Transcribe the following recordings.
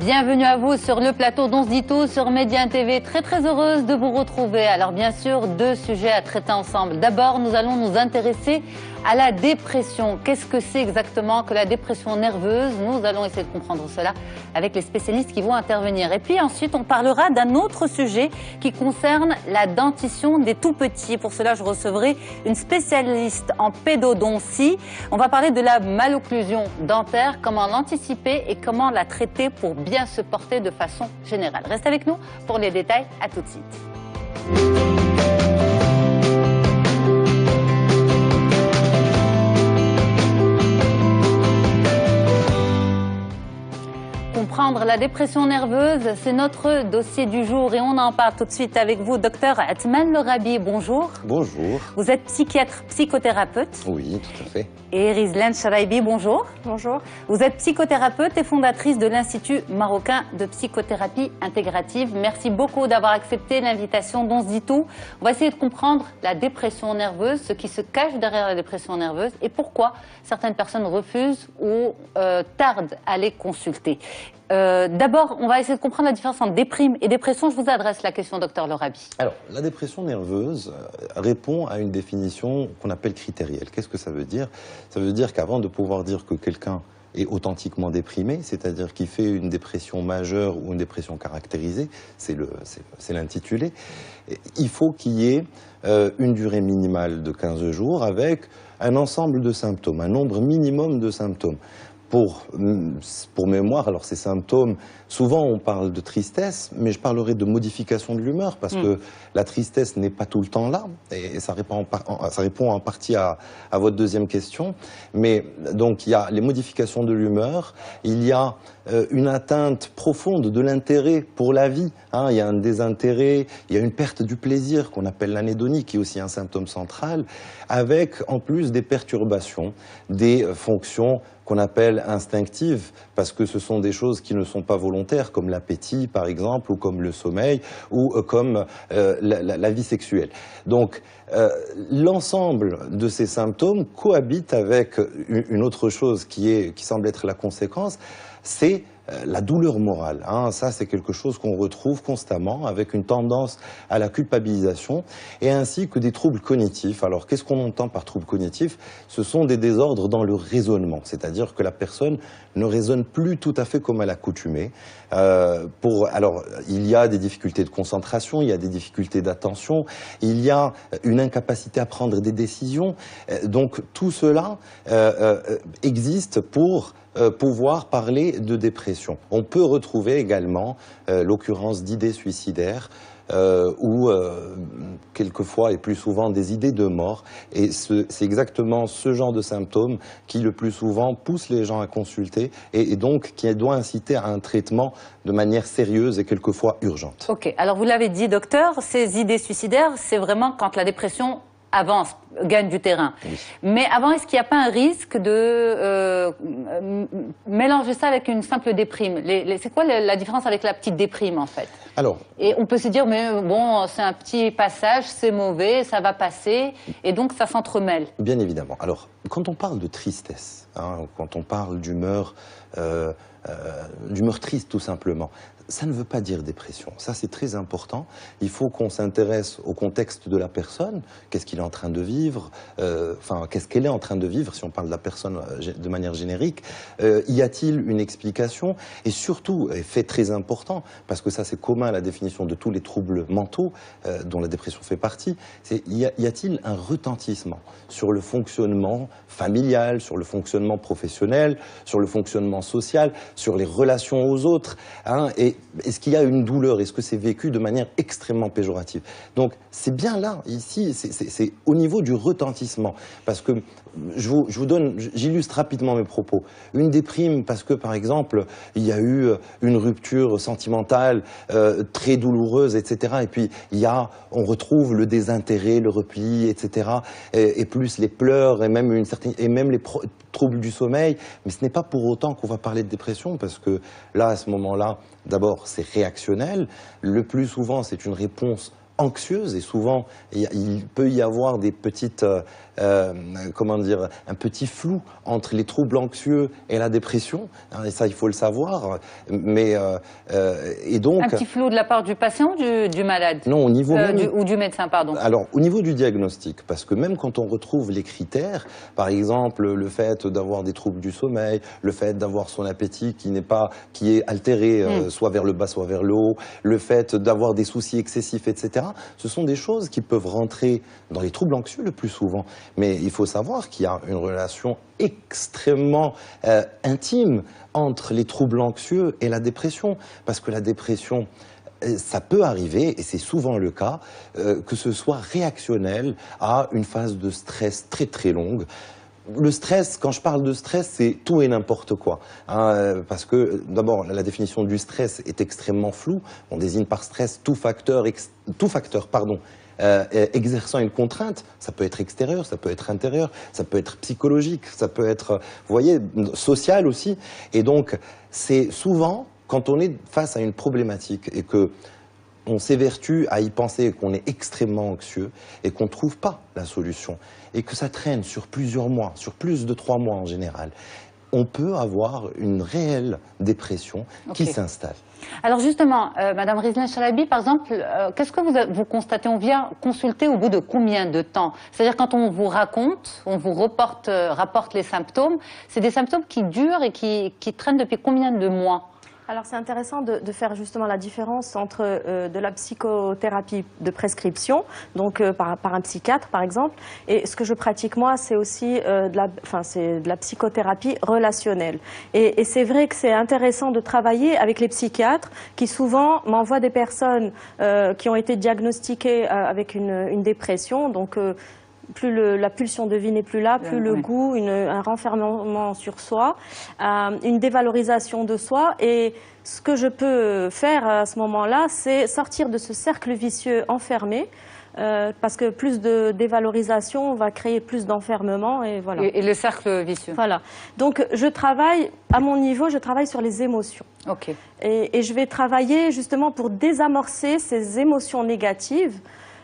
Bienvenue à vous sur le plateau d'On se dit tout sur Média TV. Très heureuse de vous retrouver. Alors bien sûr, deux sujets à traiter ensemble. D'abord, nous allons nous intéresser à la dépression. Qu'est-ce que c'est exactement que la dépression nerveuse? Nous allons essayer de comprendre cela avec les spécialistes qui vont intervenir. Et puis ensuite, on parlera d'un autre sujet qui concerne la dentition des tout-petits. Pour cela, je recevrai une spécialiste en pédodontie. On va parler de la malocclusion dentaire, comment l'anticiper et comment la traiter pour bien se porter de façon générale. Restez avec nous pour les détails. À tout de suite. Comprendre la dépression nerveuse, c'est notre dossier du jour et on en parle tout de suite avec vous, docteur Atman Lorabi. Bonjour. Bonjour. Vous êtes psychiatre, psychothérapeute. Oui, tout à fait. Et Rizlan Charaibi, bonjour. Bonjour. Vous êtes psychothérapeute et fondatrice de l'Institut marocain de psychothérapie intégrative. Merci beaucoup d'avoir accepté l'invitation d'On se dit tout. On va essayer de comprendre la dépression nerveuse, ce qui se cache derrière la dépression nerveuse et pourquoi certaines personnes refusent ou tardent à les consulter. D'abord, on va essayer de comprendre la différence entre déprime et dépression. Je vous adresse la question, docteur Lorabi. Alors, la dépression nerveuse répond à une définition qu'on appelle critérielle. Qu'est-ce que ça veut dire? Ça veut dire qu'avant de pouvoir dire que quelqu'un est authentiquement déprimé, c'est-à-dire qu'il fait une dépression majeure ou une dépression caractérisée, c'est l'intitulé, il faut qu'il y ait une durée minimale de 15 jours avec un ensemble de symptômes, un nombre minimum de symptômes. Pour mémoire, alors ces symptômes, souvent on parle de tristesse, mais je parlerai de modification de l'humeur, parce que la tristesse n'est pas tout le temps là, et ça répond en partie à votre deuxième question. Mais donc il y a les modifications de l'humeur, il y a une atteinte profonde de l'intérêt pour la vie, hein, il y a un désintérêt, il y a une perte du plaisir qu'on appelle l'anédonie, qui est aussi un symptôme central, avec en plus des perturbations, des fonctions qu'on appelle instinctives, parce que ce sont des choses qui ne sont pas volontaires, comme l'appétit par exemple, ou comme le sommeil, ou comme la vie sexuelle. Donc l'ensemble de ces symptômes cohabite avec une autre chose qui semble être la conséquence, c'est la douleur morale, hein. Ça c'est quelque chose qu'on retrouve constamment avec une tendance à la culpabilisation et ainsi que des troubles cognitifs. Alors qu'est-ce qu'on entend par troubles cognitifs? Ce sont des désordres dans le raisonnement, c'est-à-dire que la personne ne raisonne plus tout à fait comme à l'accoutumée. Alors il y a des difficultés de concentration, il y a des difficultés d'attention, il y a une incapacité à prendre des décisions. Donc tout cela existe pour pouvoir parler de dépression. On peut retrouver également l'occurrence d'idées suicidaires ou quelquefois et plus souvent des idées de mort. Et c'est exactement ce genre de symptômes qui le plus souvent pousse les gens à consulter et donc qui doit inciter à un traitement de manière sérieuse et quelquefois urgente. Ok, alors vous l'avez dit docteur, ces idées suicidaires, c'est vraiment quand la dépression avance, gagne du terrain. Oui. Mais avant, est-ce qu'il n'y a pas un risque de mélanger ça avec une simple déprime? C'est quoi la différence avec la petite déprime en fait? Alors, et on peut se dire, mais bon, c'est un petit passage, c'est mauvais, ça va passer, et donc ça s'entremêle. Bien évidemment. Alors, quand on parle de tristesse, hein, quand on parle d'humeur triste tout simplement, ça ne veut pas dire dépression. Ça, c'est très important. Il faut qu'on s'intéresse au contexte de la personne. Qu'est-ce qu'il est en train de vivre? Qu'est-ce qu'elle est en train de vivre, si on parle de la personne de manière générique? Y a-t-il une explication? Et surtout, et fait très important, parce que ça, c'est commun à la définition de tous les troubles mentaux, dont la dépression fait partie, c'est y a-t-il un retentissement sur le fonctionnement familial, sur le fonctionnement professionnel, sur le fonctionnement social, sur les relations aux autres, hein, et est-ce qu'il y a une douleur? Est-ce que c'est vécu de manière extrêmement péjorative? Donc c'est bien là, ici, c'est au niveau du retentissement. Parce que j'illustre rapidement mes propos. Une déprime parce que, par exemple, il y a eu une rupture sentimentale très douloureuse, etc. Et puis on retrouve le désintérêt, le repli, etc. Et plus les pleurs et même les troubles du sommeil. Mais ce n'est pas pour autant qu'on va parler de dépression, parce que là, à ce moment-là, d'abord, c'est réactionnel. Le plus souvent, c'est une réponse anxieuse et souvent il peut y avoir des petites comment dire, un petit flou entre les troubles anxieux et la dépression, hein, et ça il faut le savoir, mais et donc... Un petit flou de la part du patient ou du malade? Non, au niveau ou du médecin, pardon. Alors, au niveau du diagnostic, parce que même quand on retrouve les critères, par exemple le fait d'avoir des troubles du sommeil, le fait d'avoir son appétit qui est altéré, soit vers le bas, soit vers le haut, le fait d'avoir des soucis excessifs, etc., ce sont des choses qui peuvent rentrer dans les troubles anxieux le plus souvent. Mais il faut savoir qu'il y a une relation extrêmement intime entre les troubles anxieux et la dépression, parce que la dépression, ça peut arriver, et c'est souvent le cas, que ce soit réactionnel à une phase de stress très très longue. Le stress, quand je parle de stress, c'est tout et n'importe quoi. Hein, parce que, d'abord, la définition du stress est extrêmement floue. On désigne par stress tout facteur exerçant une contrainte. Ça peut être extérieur, ça peut être intérieur, ça peut être psychologique, ça peut être, vous voyez, social aussi. Et donc, c'est souvent, quand on est face à une problématique et que on s'évertue à y penser qu'on est extrêmement anxieux et qu'on ne trouve pas la solution et que ça traîne sur plusieurs mois, sur plus de 3 mois en général, on peut avoir une réelle dépression qui s'installe. Alors justement, Madame Rizlan Chalabi, par exemple, qu'est-ce que vous constatez? On vient consulter au bout de combien de temps? C'est-à-dire quand on vous raconte, on vous rapporte les symptômes, c'est des symptômes qui durent et qui traînent depuis combien de mois? Alors c'est intéressant de faire justement la différence entre de la psychothérapie de prescription, donc par un psychiatre par exemple, et ce que je pratique moi, c'est aussi de la psychothérapie relationnelle. Et c'est vrai que c'est intéressant de travailler avec les psychiatres qui souvent m'envoient des personnes qui ont été diagnostiquées avec une dépression, donc plus la pulsion de vie n'est plus là, plus le goût, un renfermement sur soi, une dévalorisation de soi. Et ce que je peux faire à ce moment-là, c'est sortir de ce cercle vicieux enfermé, parce que plus de dévalorisation va créer plus d'enfermement. Et voilà. Et le cercle vicieux. Voilà. Donc je travaille, à mon niveau, je travaille sur les émotions. Okay. Et je vais travailler justement pour désamorcer ces émotions négatives.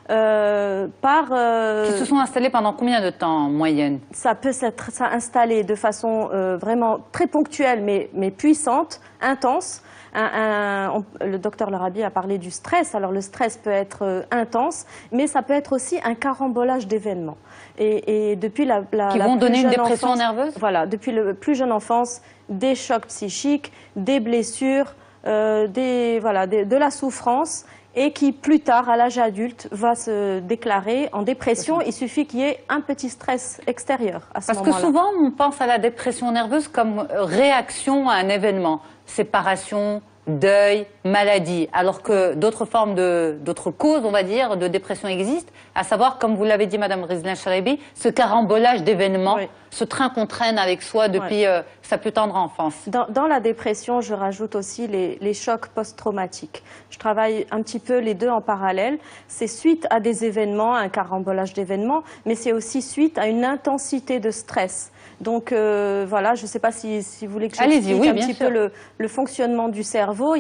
Qui se sont installés pendant combien de temps en moyenne? Ça peut s'être installé de façon vraiment très ponctuelle mais puissante, intense. Le docteur Larabi a parlé du stress. Alors le stress peut être intense, mais ça peut être aussi un carambolage d'événements. Et depuis qui vont donner une dépression nerveuse? Voilà, depuis la plus jeune enfance, des chocs psychiques, des blessures, de la souffrance, et qui, plus tard, à l'âge adulte, va se déclarer en dépression. Il suffit qu'il y ait un petit stress extérieur à ce moment-là. Parce que souvent, on pense à la dépression nerveuse comme réaction à un événement. Séparation, deuil, maladie. Alors que d'autres formes d'autres causes, on va dire, de dépression existent. À savoir, comme vous l'avez dit, Madame Rizlan Chalabi, ce carambolage d'événements, ce train qu'on traîne avec soi depuis sa plus tendre enfance. Dans la dépression, je rajoute aussi les chocs post-traumatiques. Je travaille un petit peu les deux en parallèle. C'est suite à des événements, un carambolage d'événements, mais c'est aussi suite à une intensité de stress. Donc voilà, je ne sais pas si vous voulez que j'explique un petit peu le fonctionnement du cerveau.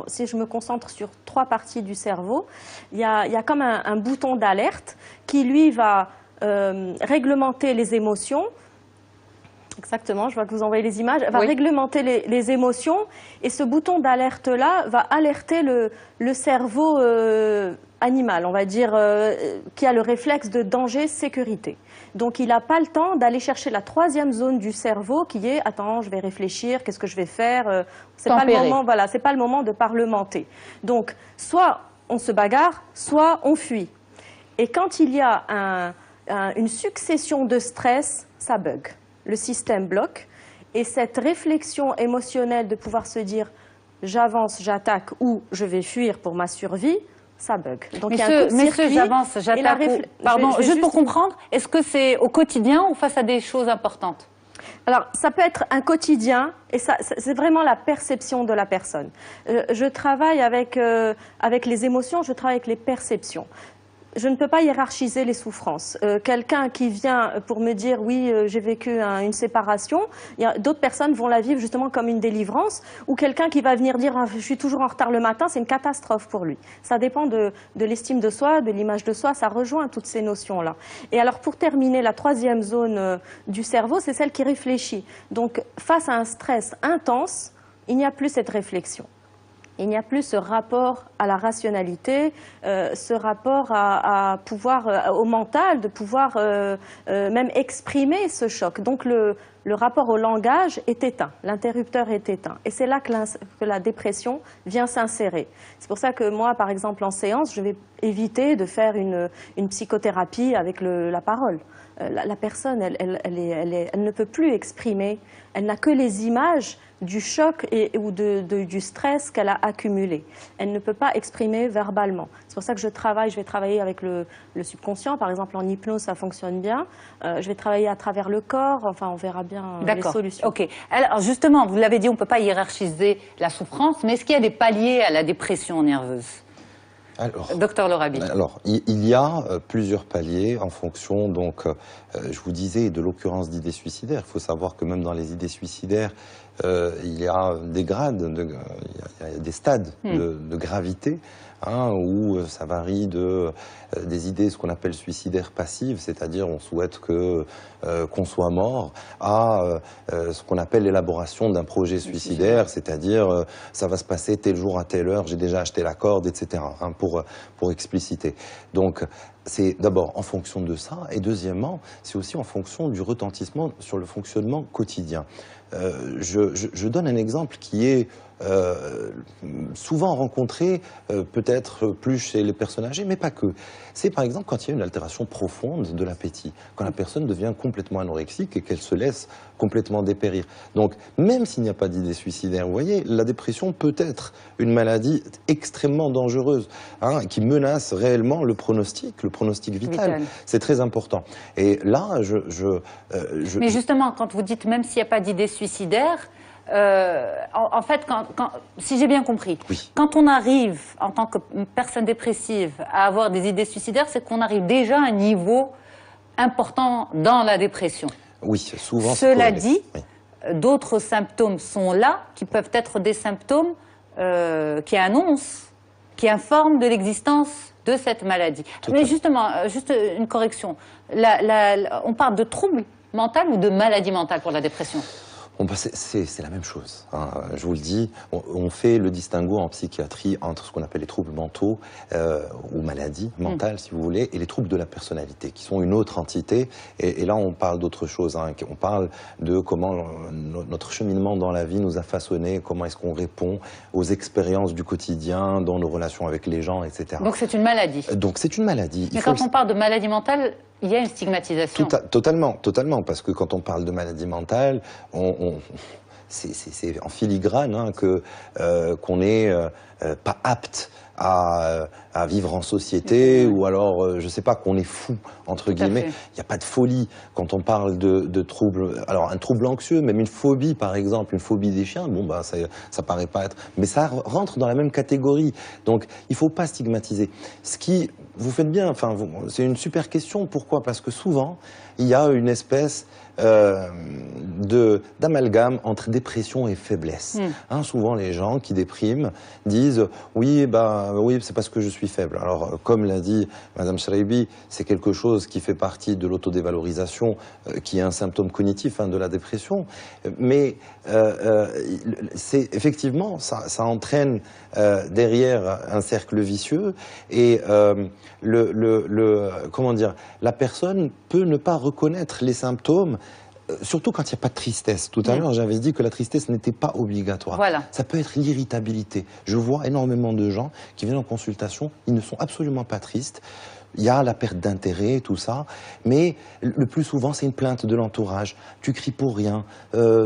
Si je me concentre sur 3 parties du cerveau, il y a comme un bouton d'alerte qui, lui, va réglementer les émotions. Exactement, je vois que vous envoyez les images. Elle va réglementer les émotions, et ce bouton d'alerte-là va alerter le cerveau animal, on va dire, qui a le réflexe de danger-sécurité. Donc il n'a pas le temps d'aller chercher la 3e zone du cerveau qui est « attends, je vais réfléchir, qu'est-ce que je vais faire ?» C'est pas le moment, voilà, c'est pas le moment de parlementer. Donc soit on se bagarre, soit on fuit. Et quand il y a une succession de stress, ça bug. Le système bloque, et cette réflexion émotionnelle de pouvoir se dire « j'avance, j'attaque » ou « je vais fuir pour ma survie », ça bug. Donc il y a un coup de circuit. J'avance, j'attaque. Pardon, juste pour comprendre, est-ce que c'est au quotidien ou face à des choses importantes? Alors, ça peut être un quotidien, et c'est vraiment la perception de la personne. Je travaille avec les émotions, je travaille avec les perceptions. je ne peux pas hiérarchiser les souffrances. Quelqu'un qui vient pour me dire oui, j'ai vécu une séparation, d'autres personnes vont la vivre justement comme une délivrance, ou quelqu'un qui va venir dire je suis toujours en retard le matin, c'est une catastrophe pour lui. Ça dépend de l'estime de soi, de l'image de soi, ça rejoint toutes ces notions-là. Et alors pour terminer, la troisième zone du cerveau, c'est celle qui réfléchit. Donc face à un stress intense, il n'y a plus cette réflexion. Il n'y a plus ce rapport à la rationalité, ce rapport à pouvoir, au mental, de pouvoir même exprimer ce choc. Donc le rapport au langage est éteint, l'interrupteur est éteint. Et c'est là que la dépression vient s'insérer. C'est pour ça que moi, par exemple, en séance, je vais éviter de faire une psychothérapie avec la parole. La personne, elle ne peut plus exprimer, elle n'a que les images du choc ou du stress qu'elle a accumulé. Elle ne peut pas exprimer verbalement. C'est pour ça que je vais travailler avec le subconscient. Par exemple, en hypnose, ça fonctionne bien. Je vais travailler à travers le corps. Enfin, on verra bien les solutions. Ok. Alors, justement, vous l'avez dit, on ne peut pas hiérarchiser la souffrance, mais est-ce qu'il y a des paliers à la dépression nerveuse ? Docteur Lorabi. Alors, il y a plusieurs paliers en fonction, donc, je vous disais, de l'occurrence d'idées suicidaires. Il faut savoir que même dans les idées suicidaires, il y a des grades, il y a des stades de gravité, où ça varie des idées, ce qu'on appelle suicidaires passives, c'est-à-dire on souhaite qu'on soit mort, à ce qu'on appelle l'élaboration d'un projet suicidaire, c'est-à-dire ça va se passer tel jour à telle heure, j'ai déjà acheté la corde, etc., pour expliciter. Donc, c'est d'abord en fonction de ça, et deuxièmement, c'est aussi en fonction du retentissement sur le fonctionnement quotidien. Je donne un exemple qui est souvent rencontré, peut-être plus chez les personnes âgées, mais pas que. C'est par exemple quand il y a une altération profonde de l'appétit, quand la personne devient complètement anorexique et qu'elle se laisse complètement dépérir. Donc, même s'il n'y a pas d'idée suicidaire, vous voyez, la dépression peut être une maladie extrêmement dangereuse, qui menace réellement le pronostic vital. C'est très important. Et là, Mais justement, quand vous dites même s'il n'y a pas d'idée suicidaire, en fait, si j'ai bien compris, quand on arrive en tant que personne dépressive à avoir des idées suicidaires, c'est qu'on arrive déjà à un niveau important dans la dépression. Oui, souvent. Cela dit, d'autres symptômes sont là, qui peuvent être des symptômes qui annoncent, qui informent de l'existence de cette maladie. Mais justement, juste une correction, on parle de trouble mental ou de maladie mentale pour la dépression ? Bon, c'est la même chose, je vous le dis. On fait le distinguo en psychiatrie entre ce qu'on appelle les troubles mentaux ou maladies mentales, si vous voulez, et les troubles de la personnalité, qui sont une autre entité. Et là, on parle d'autre chose. On parle de comment notre cheminement dans la vie nous a façonné, comment est-ce qu'on répond aux expériences du quotidien, dans nos relations avec les gens, etc. Donc c'est une maladie. Donc c'est une maladie. Mais quand on parle de maladie mentale, il y a une stigmatisation. Totalement, parce que quand on parle de maladie mentale, c'est en filigrane qu'on n'est pas apte à vivre en société, ou alors, je sais pas, qu'on est fou, entre guillemets. Il n'y a pas de folie quand on parle de troubles. Alors, un trouble anxieux, même une phobie, par exemple, une phobie des chiens, bon, bah, ça paraît pas être... Mais ça rentre dans la même catégorie. Donc, il ne faut pas stigmatiser. Vous faites bien, enfin, c'est une super question. Pourquoi? Parce que souvent, il y a une espèce d'amalgame entre dépression et faiblesse. Souvent, les gens qui dépriment disent oui, c'est parce que je suis faible. Alors, comme l'a dit Madame Cheraibi, c'est quelque chose qui fait partie de l'autodévalorisation, qui est un symptôme cognitif de la dépression. Mais effectivement, ça entraîne derrière un cercle vicieux, et comment dire, la personne peut ne pas reconnaître les symptômes, surtout quand il n'y a pas de tristesse. Tout à l'heure, j'avais dit que la tristesse n'était pas obligatoire. Ça peut être l'irritabilité. Je vois énormément de gens qui viennent en consultation, ils ne sont absolument pas tristes. Il y a la perte d'intérêt, tout ça, mais le plus souvent, c'est une plainte de l'entourage. Tu cries pour rien,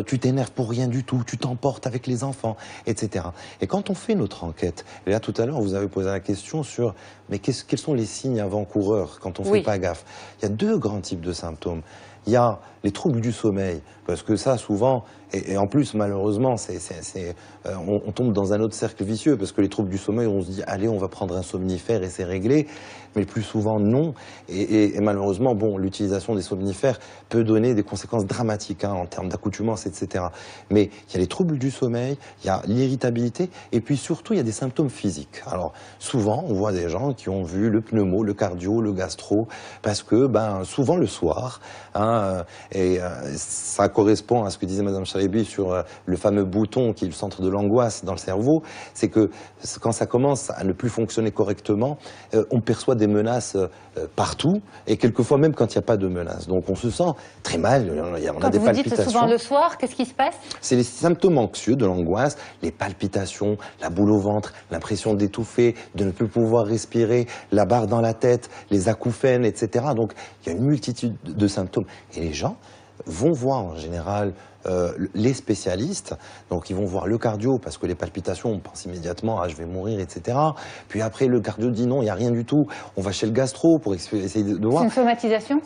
tu t'énerves pour rien du tout, tu t'emportes avec les enfants, etc. Et quand on fait notre enquête, et là tout à l'heure, vous avez posé la question sur mais quels sont les signes avant-coureurs quand on ne fait pas gaffe? Il y a deux grands types de symptômes. Il y a les troubles du sommeil, parce que ça, souvent, Et en plus, malheureusement, on tombe dans un autre cercle vicieux, parce que les troubles du sommeil, on se dit, allez, on va prendre un somnifère et c'est réglé. Mais le plus souvent, non. Et malheureusement, bon, l'utilisation des somnifères peut donner des conséquences dramatiques en termes d'accoutumance, etc. Mais il y a les troubles du sommeil, il y a l'irritabilité, et puis surtout, il y a des symptômes physiques. Alors, souvent, on voit des gens qui ont vu le pneumo, le cardio, le gastro, parce que, souvent le soir, ça correspond à ce que disait Madame Chalebi sur le fameux bouton qui est le centre de l'angoisse dans le cerveau, c'est que quand ça commence à ne plus fonctionner correctement, on perçoit des menaces partout, et quelquefois même quand il n'y a pas de menaces. Donc on se sent très mal, on a des palpitations. Quand vous dites souvent le soir, qu'est-ce qui se passe? C'est les symptômes anxieux de l'angoisse, les palpitations, la boule au ventre, l'impression d'étouffer, de ne plus pouvoir respirer, la barre dans la tête, les acouphènes, etc. Donc il y a une multitude de symptômes. Et les gens vont voir en général les spécialistes, donc ils vont voir le cardio, parce que les palpitations, on pense immédiatement, je vais mourir, etc. Puis après, le cardio dit non, il n'y a rien du tout, on va chez le gastro pour essayer de voir. C'est une somatisation?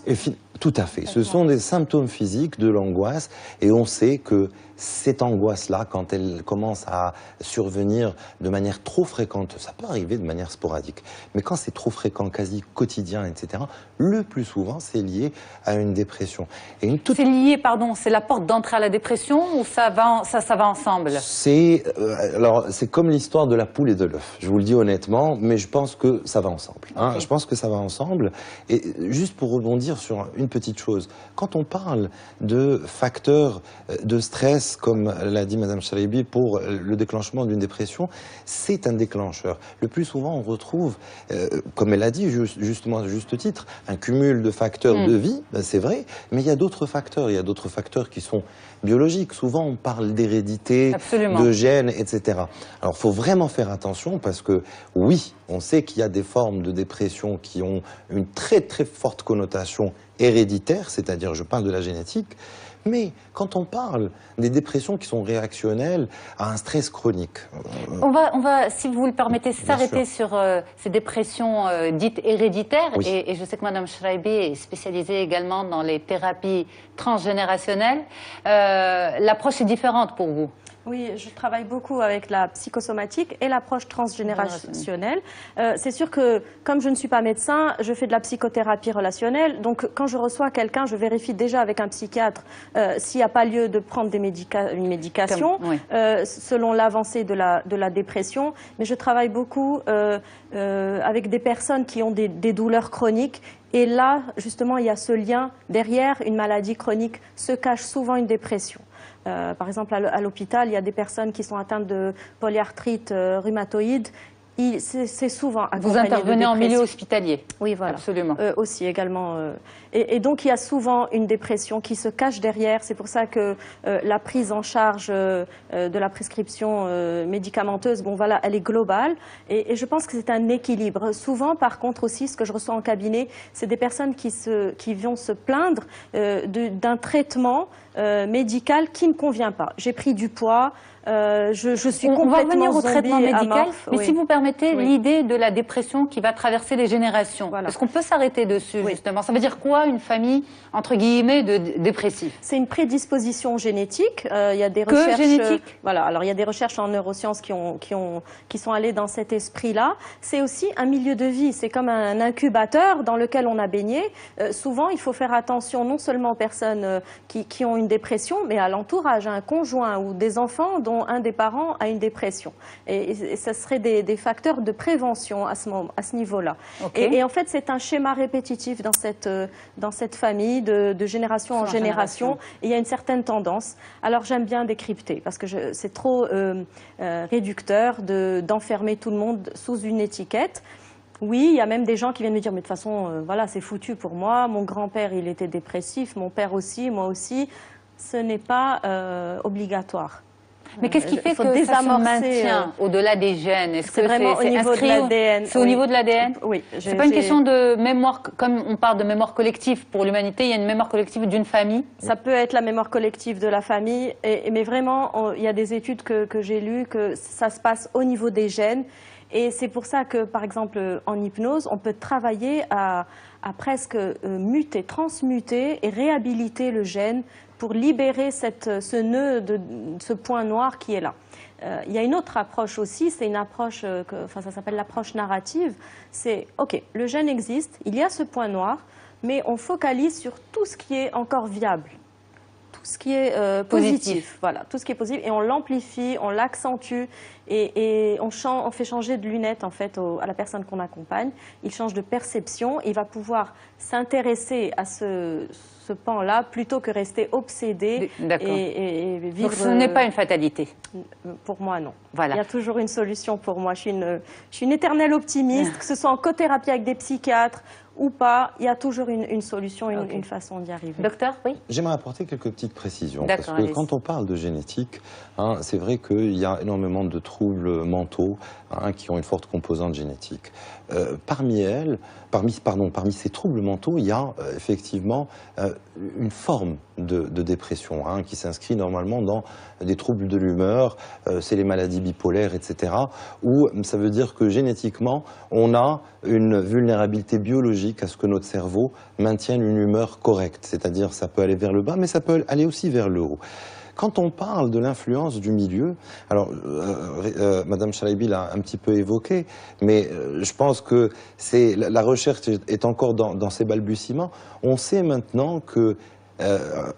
Tout à fait, ce sont des symptômes physiques de l'angoisse, et on sait que cette angoisse-là, quand elle commence à survenir de manière trop fréquente, ça peut arriver de manière sporadique, mais quand c'est trop fréquent, quasi quotidien, etc., le plus souvent, c'est lié à une dépression. C'est lié, pardon, c'est la porte d'entrée à la dépression, ou ça va ensemble? C'est comme l'histoire de la poule et de l'œuf, je vous le dis honnêtement, mais je pense que ça va ensemble. Okay. Je pense que ça va ensemble. Et juste pour rebondir sur une petite chose, quand on parle de facteurs de stress, comme l'a dit Madame Chalebi, pour le déclenchement d'une dépression, c'est un déclencheur. Le plus souvent, on retrouve, comme elle a dit justement à juste titre, un cumul de facteurs de vie, c'est vrai, mais il y a d'autres facteurs. Il y a d'autres facteurs qui sont biologiques. Souvent, on parle d'hérédité, de gènes, etc. Alors, il faut vraiment faire attention, parce que, oui, on sait qu'il y a des formes de dépression qui ont une très très forte connotation héréditaire, c'est-à-dire, je parle de la génétique, mais quand on parle des dépressions qui sont réactionnelles à un stress chronique... On va, si vous le permettez, s'arrêter sur ces dépressions dites héréditaires. Oui. Et je sais que Mme Chalebi est spécialisée également dans les thérapies transgénérationnelles. L'approche est différente pour vous? Oui, je travaille beaucoup avec la psychosomatique et l'approche transgénérationnelle. C'est sûr que, comme je ne suis pas médecin, je fais de la psychothérapie relationnelle. Donc, quand je reçois quelqu'un, je vérifie déjà avec un psychiatre s'il n'y a pas lieu de prendre une médication, selon l'avancée de la dépression. Mais je travaille beaucoup avec des personnes qui ont des douleurs chroniques. Et là, justement, il y a ce lien. Derrière une maladie chronique se cache souvent une dépression. Par exemple, à l'hôpital, il y a des personnes qui sont atteintes de polyarthrite rhumatoïde. C'est souvent accompagné de dépression. Vous intervenez en milieu hospitalier? Oui, voilà. Absolument. Aussi, également. Et donc, il y a souvent une dépression qui se cache derrière. C'est pour ça que la prise en charge de la prescription médicamenteuse, bon, voilà, elle est globale. Et je pense que c'est un équilibre. Souvent, par contre, aussi, ce que je reçois en cabinet, c'est des personnes qui vont se plaindre d'un traitement médical qui ne convient pas. J'ai pris du poids. Je suis complètement on va revenir au traitement médical, amorphe, mais si vous permettez, l'idée de la dépression qui va traverser les générations, est-ce qu'on peut s'arrêter dessus, justement? Ça veut dire quoi, une famille, entre guillemets, de dépressifs? C'est une prédisposition génétique. Il y a des recherches... génétique? Voilà, alors il y a des recherches en neurosciences qui sont allées dans cet esprit-là. C'est aussi un milieu de vie, c'est comme un incubateur dans lequel on a baigné. Souvent, il faut faire attention non seulement aux personnes qui ont une dépression, mais à l'entourage, à un conjoint ou des enfants dont un des parents a une dépression. Et ça serait des facteurs de prévention à ce niveau-là. Okay. Et en fait, c'est un schéma répétitif dans cette famille de génération en génération. Et il y a une certaine tendance. Alors, j'aime bien décrypter parce que c'est trop réducteur d'enfermer tout le monde sous une étiquette. Oui, il y a même des gens qui viennent me dire, mais de toute façon, voilà, c'est foutu pour moi. Mon grand-père, il était dépressif, mon père aussi, moi aussi. Ce n'est pas obligatoire. Mais qu'est-ce qui fait que ça se maintient au-delà des gènes? Est-ce que c'est vraiment au niveau de l'ADN? C'est au niveau de l'ADN? Oui. C'est pas une question de mémoire, comme on parle de mémoire collective pour l'humanité, il y a une mémoire collective d'une famille? Ça peut être la mémoire collective de la famille, mais vraiment, il y a des études que j'ai lues que ça se passe au niveau des gènes. Et c'est pour ça que, par exemple, en hypnose, on peut travailler à presque muter, transmuter et réhabiliter le gène pour libérer ce nœud, ce point noir qui est là. Il y a une autre approche aussi, c'est une approche, ça s'appelle l'approche narrative. C'est, ok, le gène existe, il y a ce point noir, mais on focalise sur tout ce qui est encore viable. Tout ce qui est positif, voilà, tout ce qui est positif, et on l'amplifie, on l'accentue, et on fait changer de lunettes en fait à la personne qu'on accompagne. Il change de perception, il va pouvoir s'intéresser à ce pan-là plutôt que rester obsédé et vivre. Donc ce n'est pas une fatalité. Pour moi, non. Voilà. Il y a toujours une solution pour moi. Je suis une éternelle optimiste, que ce soit en cothérapie avec des psychiatres ou pas, il y a toujours une solution, une façon d'y arriver. Docteur, oui. J'aimerais apporter quelques petites précisions. Parce que quand on parle de génétique, c'est vrai qu'il y a énormément de troubles mentaux qui ont une forte composante génétique. Parmi ces troubles mentaux, il y a effectivement une forme de dépression qui s'inscrit normalement dans des troubles de l'humeur, c'est les maladies bipolaires, etc. Où ça veut dire que génétiquement, on a une vulnérabilité biologique à ce que notre cerveau maintienne une humeur correcte. C'est-à-dire ça peut aller vers le bas, mais ça peut aller aussi vers le haut. Quand on parle de l'influence du milieu, alors Madame Chalabi l'a un petit peu évoqué, mais je pense que la recherche est encore dans ses balbutiements. On sait maintenant que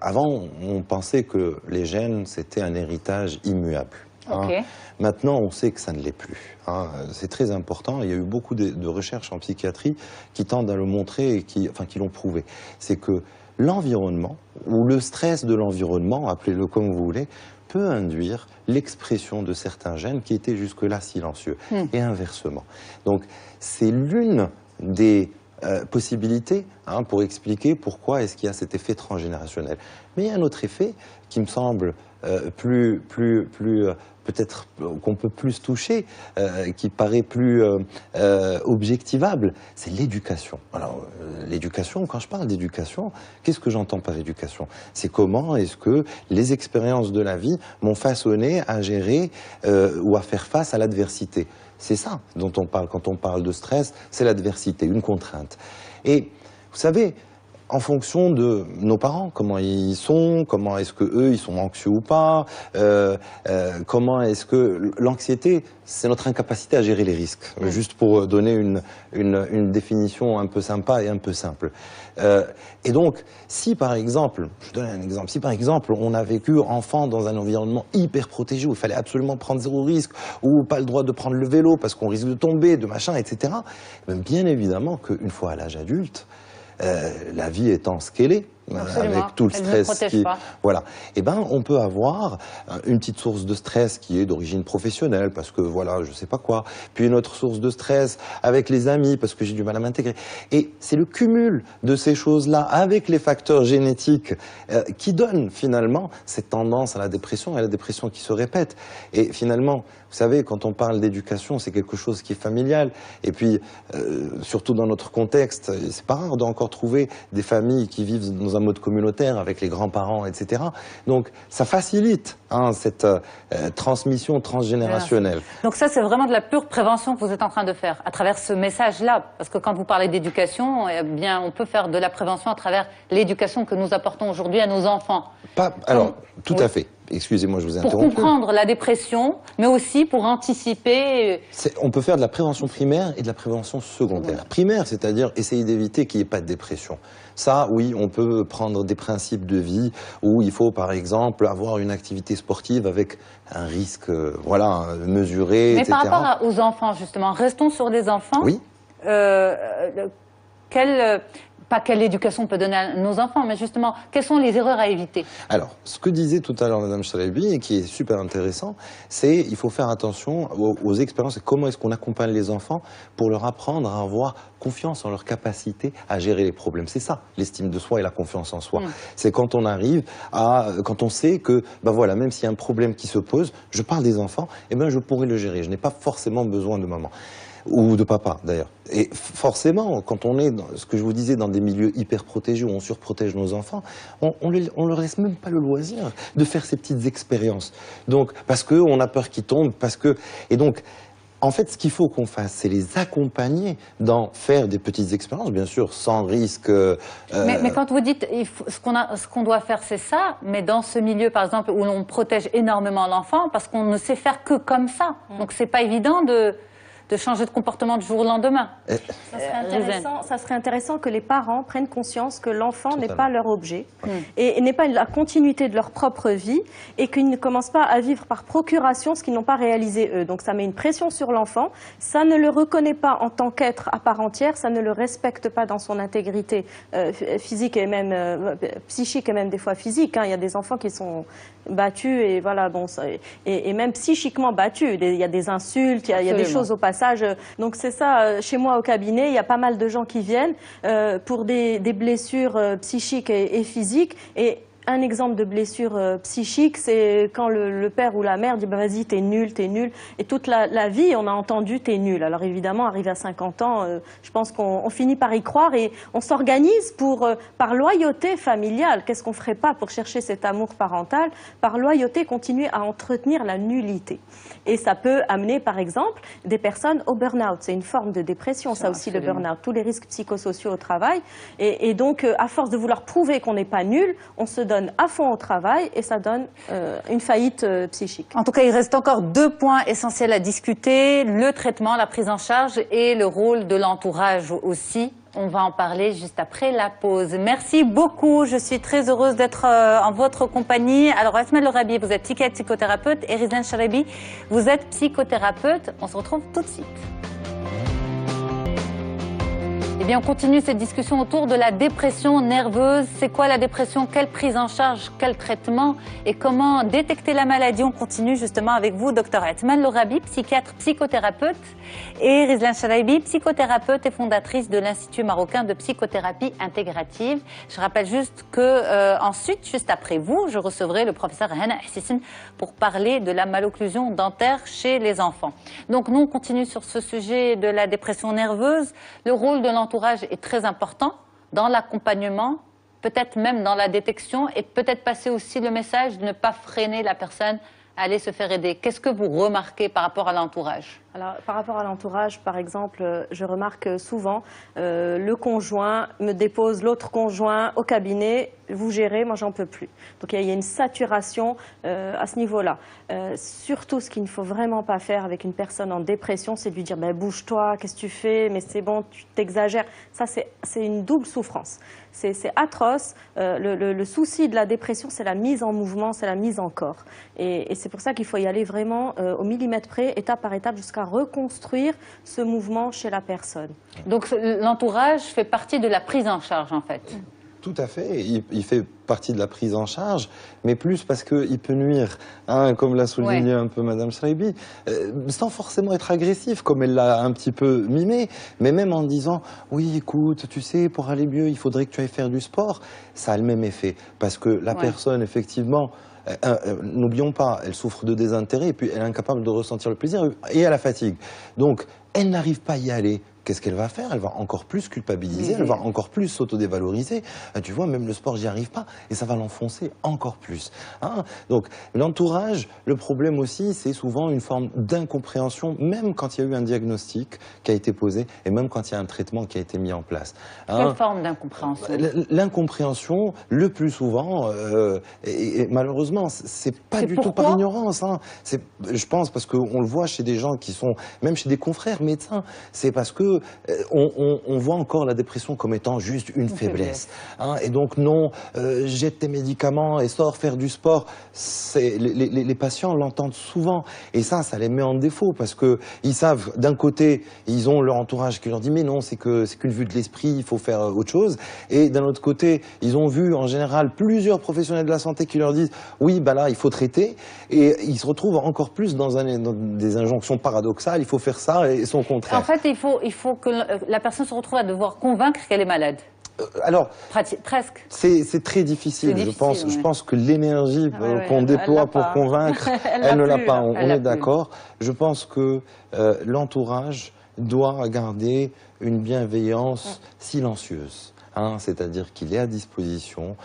avant on pensait que les gènes c'était un héritage immuable. Maintenant, on sait que ça ne l'est plus. C'est très important. Il y a eu beaucoup de recherches en psychiatrie qui tendent à le montrer et qui l'ont prouvé. C'est que l'environnement, ou le stress de l'environnement, appelez-le comme vous voulez, peut induire l'expression de certains gènes qui étaient jusque-là silencieux, et inversement. Donc, c'est l'une des possibilités pour expliquer pourquoi est-ce qu'il y a cet effet transgénérationnel. Mais il y a un autre effet qui me semble peut-être qu'on peut plus toucher, qui paraît plus objectivable, c'est l'éducation. Alors, l'éducation, quand je parle d'éducation, qu'est-ce que j'entends par éducation? C'est comment est-ce que les expériences de la vie m'ont façonné à gérer ou à faire face à l'adversité. C'est ça dont on parle quand on parle de stress, c'est l'adversité, une contrainte. Et vous savez, en fonction de nos parents, comment ils sont, comment est-ce que eux ils sont anxieux ou pas, comment est-ce que l'anxiété, c'est notre incapacité à gérer les risques. Juste pour donner une définition un peu sympa et un peu simple. Et donc, si par exemple, je donne un exemple, si par exemple on a vécu enfant dans un environnement hyper protégé où il fallait absolument prendre zéro risque, ou pas le droit de prendre le vélo parce qu'on risque de tomber, de machin, etc. Bien évidemment qu'une fois à l'âge adulte, la vie étant ce qu'elle est, avec tout le stress voilà, et on peut avoir une petite source de stress qui est d'origine professionnelle parce que voilà, je sais pas quoi, puis une autre source de stress avec les amis parce que j'ai du mal à m'intégrer, et c'est le cumul de ces choses-là avec les facteurs génétiques qui donne finalement cette tendance à la dépression, et la dépression qui se répète. Et finalement, vous savez, quand on parle d'éducation, c'est quelque chose qui est familial, et puis surtout dans notre contexte, c'est pas rare d'encore trouver des familles qui vivent dans un mode communautaire avec les grands-parents, etc. Donc ça facilite cette transmission transgénérationnelle. Donc ça, c'est vraiment de la pure prévention que vous êtes en train de faire à travers ce message-là, parce que quand vous parlez d'éducation, eh bien, on peut faire de la prévention à travers l'éducation que nous apportons aujourd'hui à nos enfants. Alors, tout à fait. Excusez-moi, je vous ai interrompu. Pour comprendre la dépression, mais aussi pour anticiper. On peut faire de la prévention primaire et de la prévention secondaire. Primaire, c'est-à-dire essayer d'éviter qu'il n'y ait pas de dépression. Ça, oui, on peut prendre des principes de vie où il faut, par exemple, avoir une activité sportive avec un risque, mesuré, mais etc. Mais par rapport aux enfants, justement, restons sur les enfants. Oui. Pas quelle éducation on peut donner à nos enfants, mais justement, quelles sont les erreurs à éviter? Alors, ce que disait tout à l'heure Madame Chalabi, et qui est super intéressant, c'est qu'il faut faire attention aux expériences et comment est-ce qu'on accompagne les enfants pour leur apprendre à avoir confiance en leur capacité à gérer les problèmes. C'est ça, l'estime de soi et la confiance en soi. C'est quand on arrive quand on sait que, même s'il y a un problème qui se pose, je parle des enfants, je pourrais le gérer. Je n'ai pas forcément besoin de maman. Ou de papa, d'ailleurs. Et forcément, quand on est, dans ce que je vous disais, dans des milieux hyper protégés, où on surprotège nos enfants, on leur laisse même pas le loisir de faire ces petites expériences. Donc, parce qu'on a peur qu'ils tombent, et donc, En fait, ce qu'il faut qu'on fasse, c'est les accompagner dans faire des petites expériences, bien sûr, sans risque. Mais quand vous dites ce qu'on doit faire, c'est ça, mais dans ce milieu, par exemple, où l'on protège énormément l'enfant, parce qu'on ne sait faire que comme ça. Donc, c'est pas évident de changer de comportement du jour au lendemain. Ça serait intéressant que les parents prennent conscience que l'enfant n'est pas leur objet et n'est pas la continuité de leur propre vie et qu'ils ne commencent pas à vivre par procuration ce qu'ils n'ont pas réalisé eux. Donc ça met une pression sur l'enfant, ça ne le reconnaît pas en tant qu'être à part entière, ça ne le respecte pas dans son intégrité physique et même psychique et même des fois physique. Il y a des enfants qui sont battus et voilà, bon, et même psychiquement battus. Il y a des insultes, il y a des choses au passage. Donc c'est ça, chez moi au cabinet, il y a pas mal de gens qui viennent pour des blessures psychiques et physiques. Et un exemple de blessure psychique, c'est quand le père ou la mère dit bah, « vas-y, t'es nul ». Et toute la vie, on a entendu « t'es nul ». Alors évidemment, arrivé à 50 ans, je pense qu'on finit par y croire et on s'organise pour, par loyauté familiale. Qu'est-ce qu'on ferait pas pour chercher cet amour parental? Par loyauté, continuer à entretenir la nullité. Et ça peut amener, par exemple, des personnes au burn-out. C'est une forme de dépression, ça aussi, le burn-out. Tous les risques psychosociaux au travail. Et donc, à force de vouloir prouver qu'on n'est pas nul, on se donne à fond au travail et ça donne une faillite psychique. En tout cas, il reste encore 2 points essentiels à discuter. Le traitement, la prise en charge et le rôle de l'entourage aussi. On va en parler juste après la pause. Merci beaucoup. Je suis très heureuse d'être en votre compagnie. Alors, Asma El Orabi, vous êtes psychothérapeute et Rizlan Charabi, vous êtes psychothérapeute. On se retrouve tout de suite. Eh bien, on continue cette discussion autour de la dépression nerveuse. C'est quoi la dépression? Quelle prise en charge? Quel traitement? Et comment détecter la maladie? On continue justement avec vous, Dr Asma El Orabi, psychiatre, psychothérapeute, et Rizlan Charabi, psychothérapeute et fondatrice de l'Institut marocain de psychothérapie intégrative. Je rappelle juste que ensuite, juste après vous, je recevrai le professeur Hana Hsissine pour parler de la malocclusion dentaire chez les enfants. Donc nous, on continue sur ce sujet de la dépression nerveuse. Le rôle de l'entourage est très important dans l'accompagnement, peut-être même dans la détection, et peut-être passer aussi le message de ne pas freiner la personne à aller se faire aider. Qu'est-ce que vous remarquez par rapport à l'entourage? Alors, par rapport à l'entourage, par exemple, je remarque souvent le conjoint me dépose l'autre conjoint au cabinet, vous gérez, moi j'en peux plus. Donc il y a une saturation à ce niveau-là. Surtout, ce qu'il ne faut vraiment pas faire avec une personne en dépression, c'est de lui dire ben, bouge-toi, qu'est-ce que tu fais, mais c'est bon, tu t'exagères. Ça, c'est une double souffrance. C'est atroce. Le souci de la dépression, c'est la mise en mouvement, c'est la mise en corps. Et c'est pour ça qu'il faut y aller vraiment au millimètre près, étape par étape, jusqu'à reconstruire ce mouvement chez la personne. Donc l'entourage fait partie de la prise en charge, en fait. Tout à fait, il fait partie de la prise en charge, mais plus parce qu'il peut nuire, hein, comme l'a souligné un peu Madame Charabi, sans forcément être agressif, comme elle l'a un petit peu mimé, mais même en disant « oui, écoute, tu sais, pour aller mieux, il faudrait que tu ailles faire du sport », ça a le même effet, parce que la personne, effectivement, n'oublions pas, elle souffre de désintérêt, et puis elle est incapable de ressentir le plaisir, et elle a la fatigue. Donc, elle n'arrive pas à y aller. Qu'est-ce qu'elle va faire? Elle va encore plus culpabiliser, elle va encore plus s'autodévaloriser. Tu vois, même le sport, j'y arrive pas. Et ça va l'enfoncer encore plus. Hein? Donc, l'entourage, le problème aussi, c'est souvent une forme d'incompréhension, même quand il y a eu un diagnostic qui a été posé, et même quand il y a un traitement qui a été mis en place. Hein? Quelle forme d'incompréhension? L'incompréhension, le plus souvent, et malheureusement, c'est pas du tout par ignorance. Hein. Je pense parce qu'on le voit chez des gens qui sont, même chez des confrères médecins, c'est parce que on voit encore la dépression comme étant juste une faiblesse. Hein, et donc non, jette tes médicaments et sors faire du sport. Les patients l'entendent souvent. Et ça les met en défaut parce qu'ils savent, d'un côté, ils ont leur entourage qui leur dit mais non, c'est qu'une vue de l'esprit, il faut faire autre chose. Et d'un autre côté, ils ont vu en général plusieurs professionnels de la santé qui leur disent oui, bah là, il faut traiter. Et ils se retrouvent encore plus dans des injonctions paradoxales, il faut faire ça et son contraire. En fait, il faut que la personne se retrouve à devoir convaincre qu'elle est malade. Alors, presque. C'est très difficile. Je pense que l'énergie qu'on déploie pour convaincre, elle ne l'a pas. On est d'accord. Je pense que l'entourage doit garder une bienveillance silencieuse. hein, c'est-à-dire qu'il est à disposition.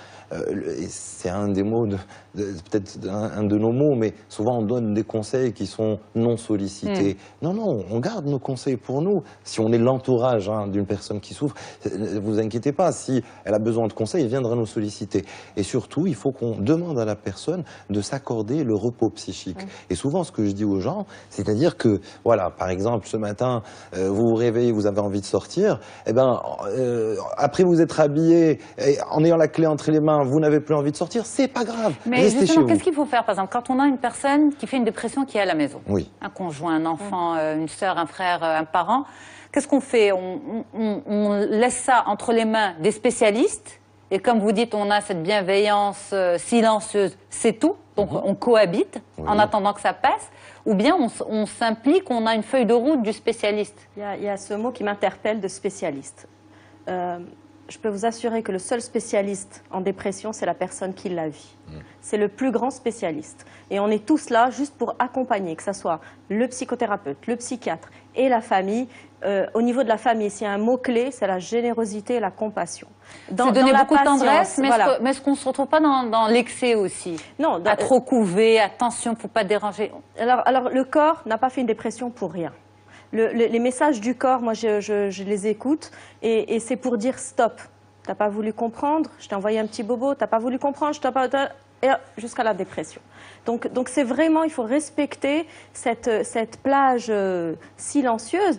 C'est un des mots, peut-être un de nos mots, mais souvent on donne des conseils qui sont non sollicités. Non, non, on garde nos conseils pour nous. Si on est l'entourage d'une personne qui souffre, ne vous inquiétez pas, si elle a besoin de conseils, elle viendra nous solliciter. Et surtout, il faut qu'on demande à la personne de s'accorder le repos psychique. Et souvent, ce que je dis aux gens, c'est-à-dire que, voilà, par exemple, ce matin, vous vous réveillez, vous avez envie de sortir, eh ben, après vous être habillé, en ayant la clé entre les mains, vous n'avez plus envie de sortir, c'est pas grave. Mais justement, qu'est-ce qu'il faut faire, par exemple, quand on a une personne qui fait une dépression qui est à la maison? Oui. Un conjoint, un enfant, une sœur, un frère, un parent. Qu'est-ce qu'on fait? On laisse ça entre les mains des spécialistes. Et comme vous dites, on a cette bienveillance silencieuse, c'est tout. Donc on cohabite en attendant que ça passe. Ou bien on s'implique, on a une feuille de route du spécialiste. Il y a ce mot qui m'interpelle de spécialiste. Je peux vous assurer que le seul spécialiste en dépression, c'est la personne qui la vit. C'est le plus grand spécialiste. Et on est tous là juste pour accompagner, que ce soit le psychothérapeute, le psychiatre et la famille. Au niveau de la famille, s'il y a un mot-clé, c'est la générosité et la compassion. C'est donner beaucoup de tendresse, mais voilà. est-ce qu'on ne se retrouve pas dans l'excès aussi? Non. À trop couver, attention, il ne faut pas déranger. Alors, le corps n'a pas fait une dépression pour rien. Les messages du corps, moi, je les écoute, et c'est pour dire stop. T'as pas voulu comprendre, je t'ai envoyé un petit bobo, t'as pas voulu comprendre, je t'ai pas... jusqu'à la dépression. Donc c'est vraiment, il faut respecter cette plage silencieuse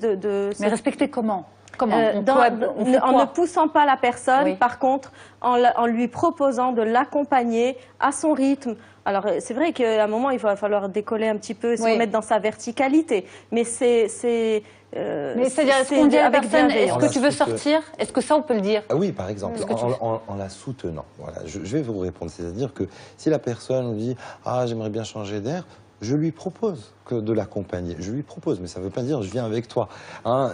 Mais respecter comment? En ne poussant pas la personne, par contre, en lui proposant de l'accompagner à son rythme. Alors, c'est vrai qu'à un moment, il va falloir décoller un petit peu, se remettre dans sa verticalité. Mais c'est-à-dire, est-ce qu'on dit à la personne, est-ce que tu veux sortir? Est-ce que ça, on peut le dire? Oui, par exemple, en la soutenant. Voilà, je vais vous répondre. C'est-à-dire que si la personne dit « Ah, j'aimerais bien changer d'air », je lui propose de l'accompagner. Je lui propose, mais ça ne veut pas dire « je viens avec toi ».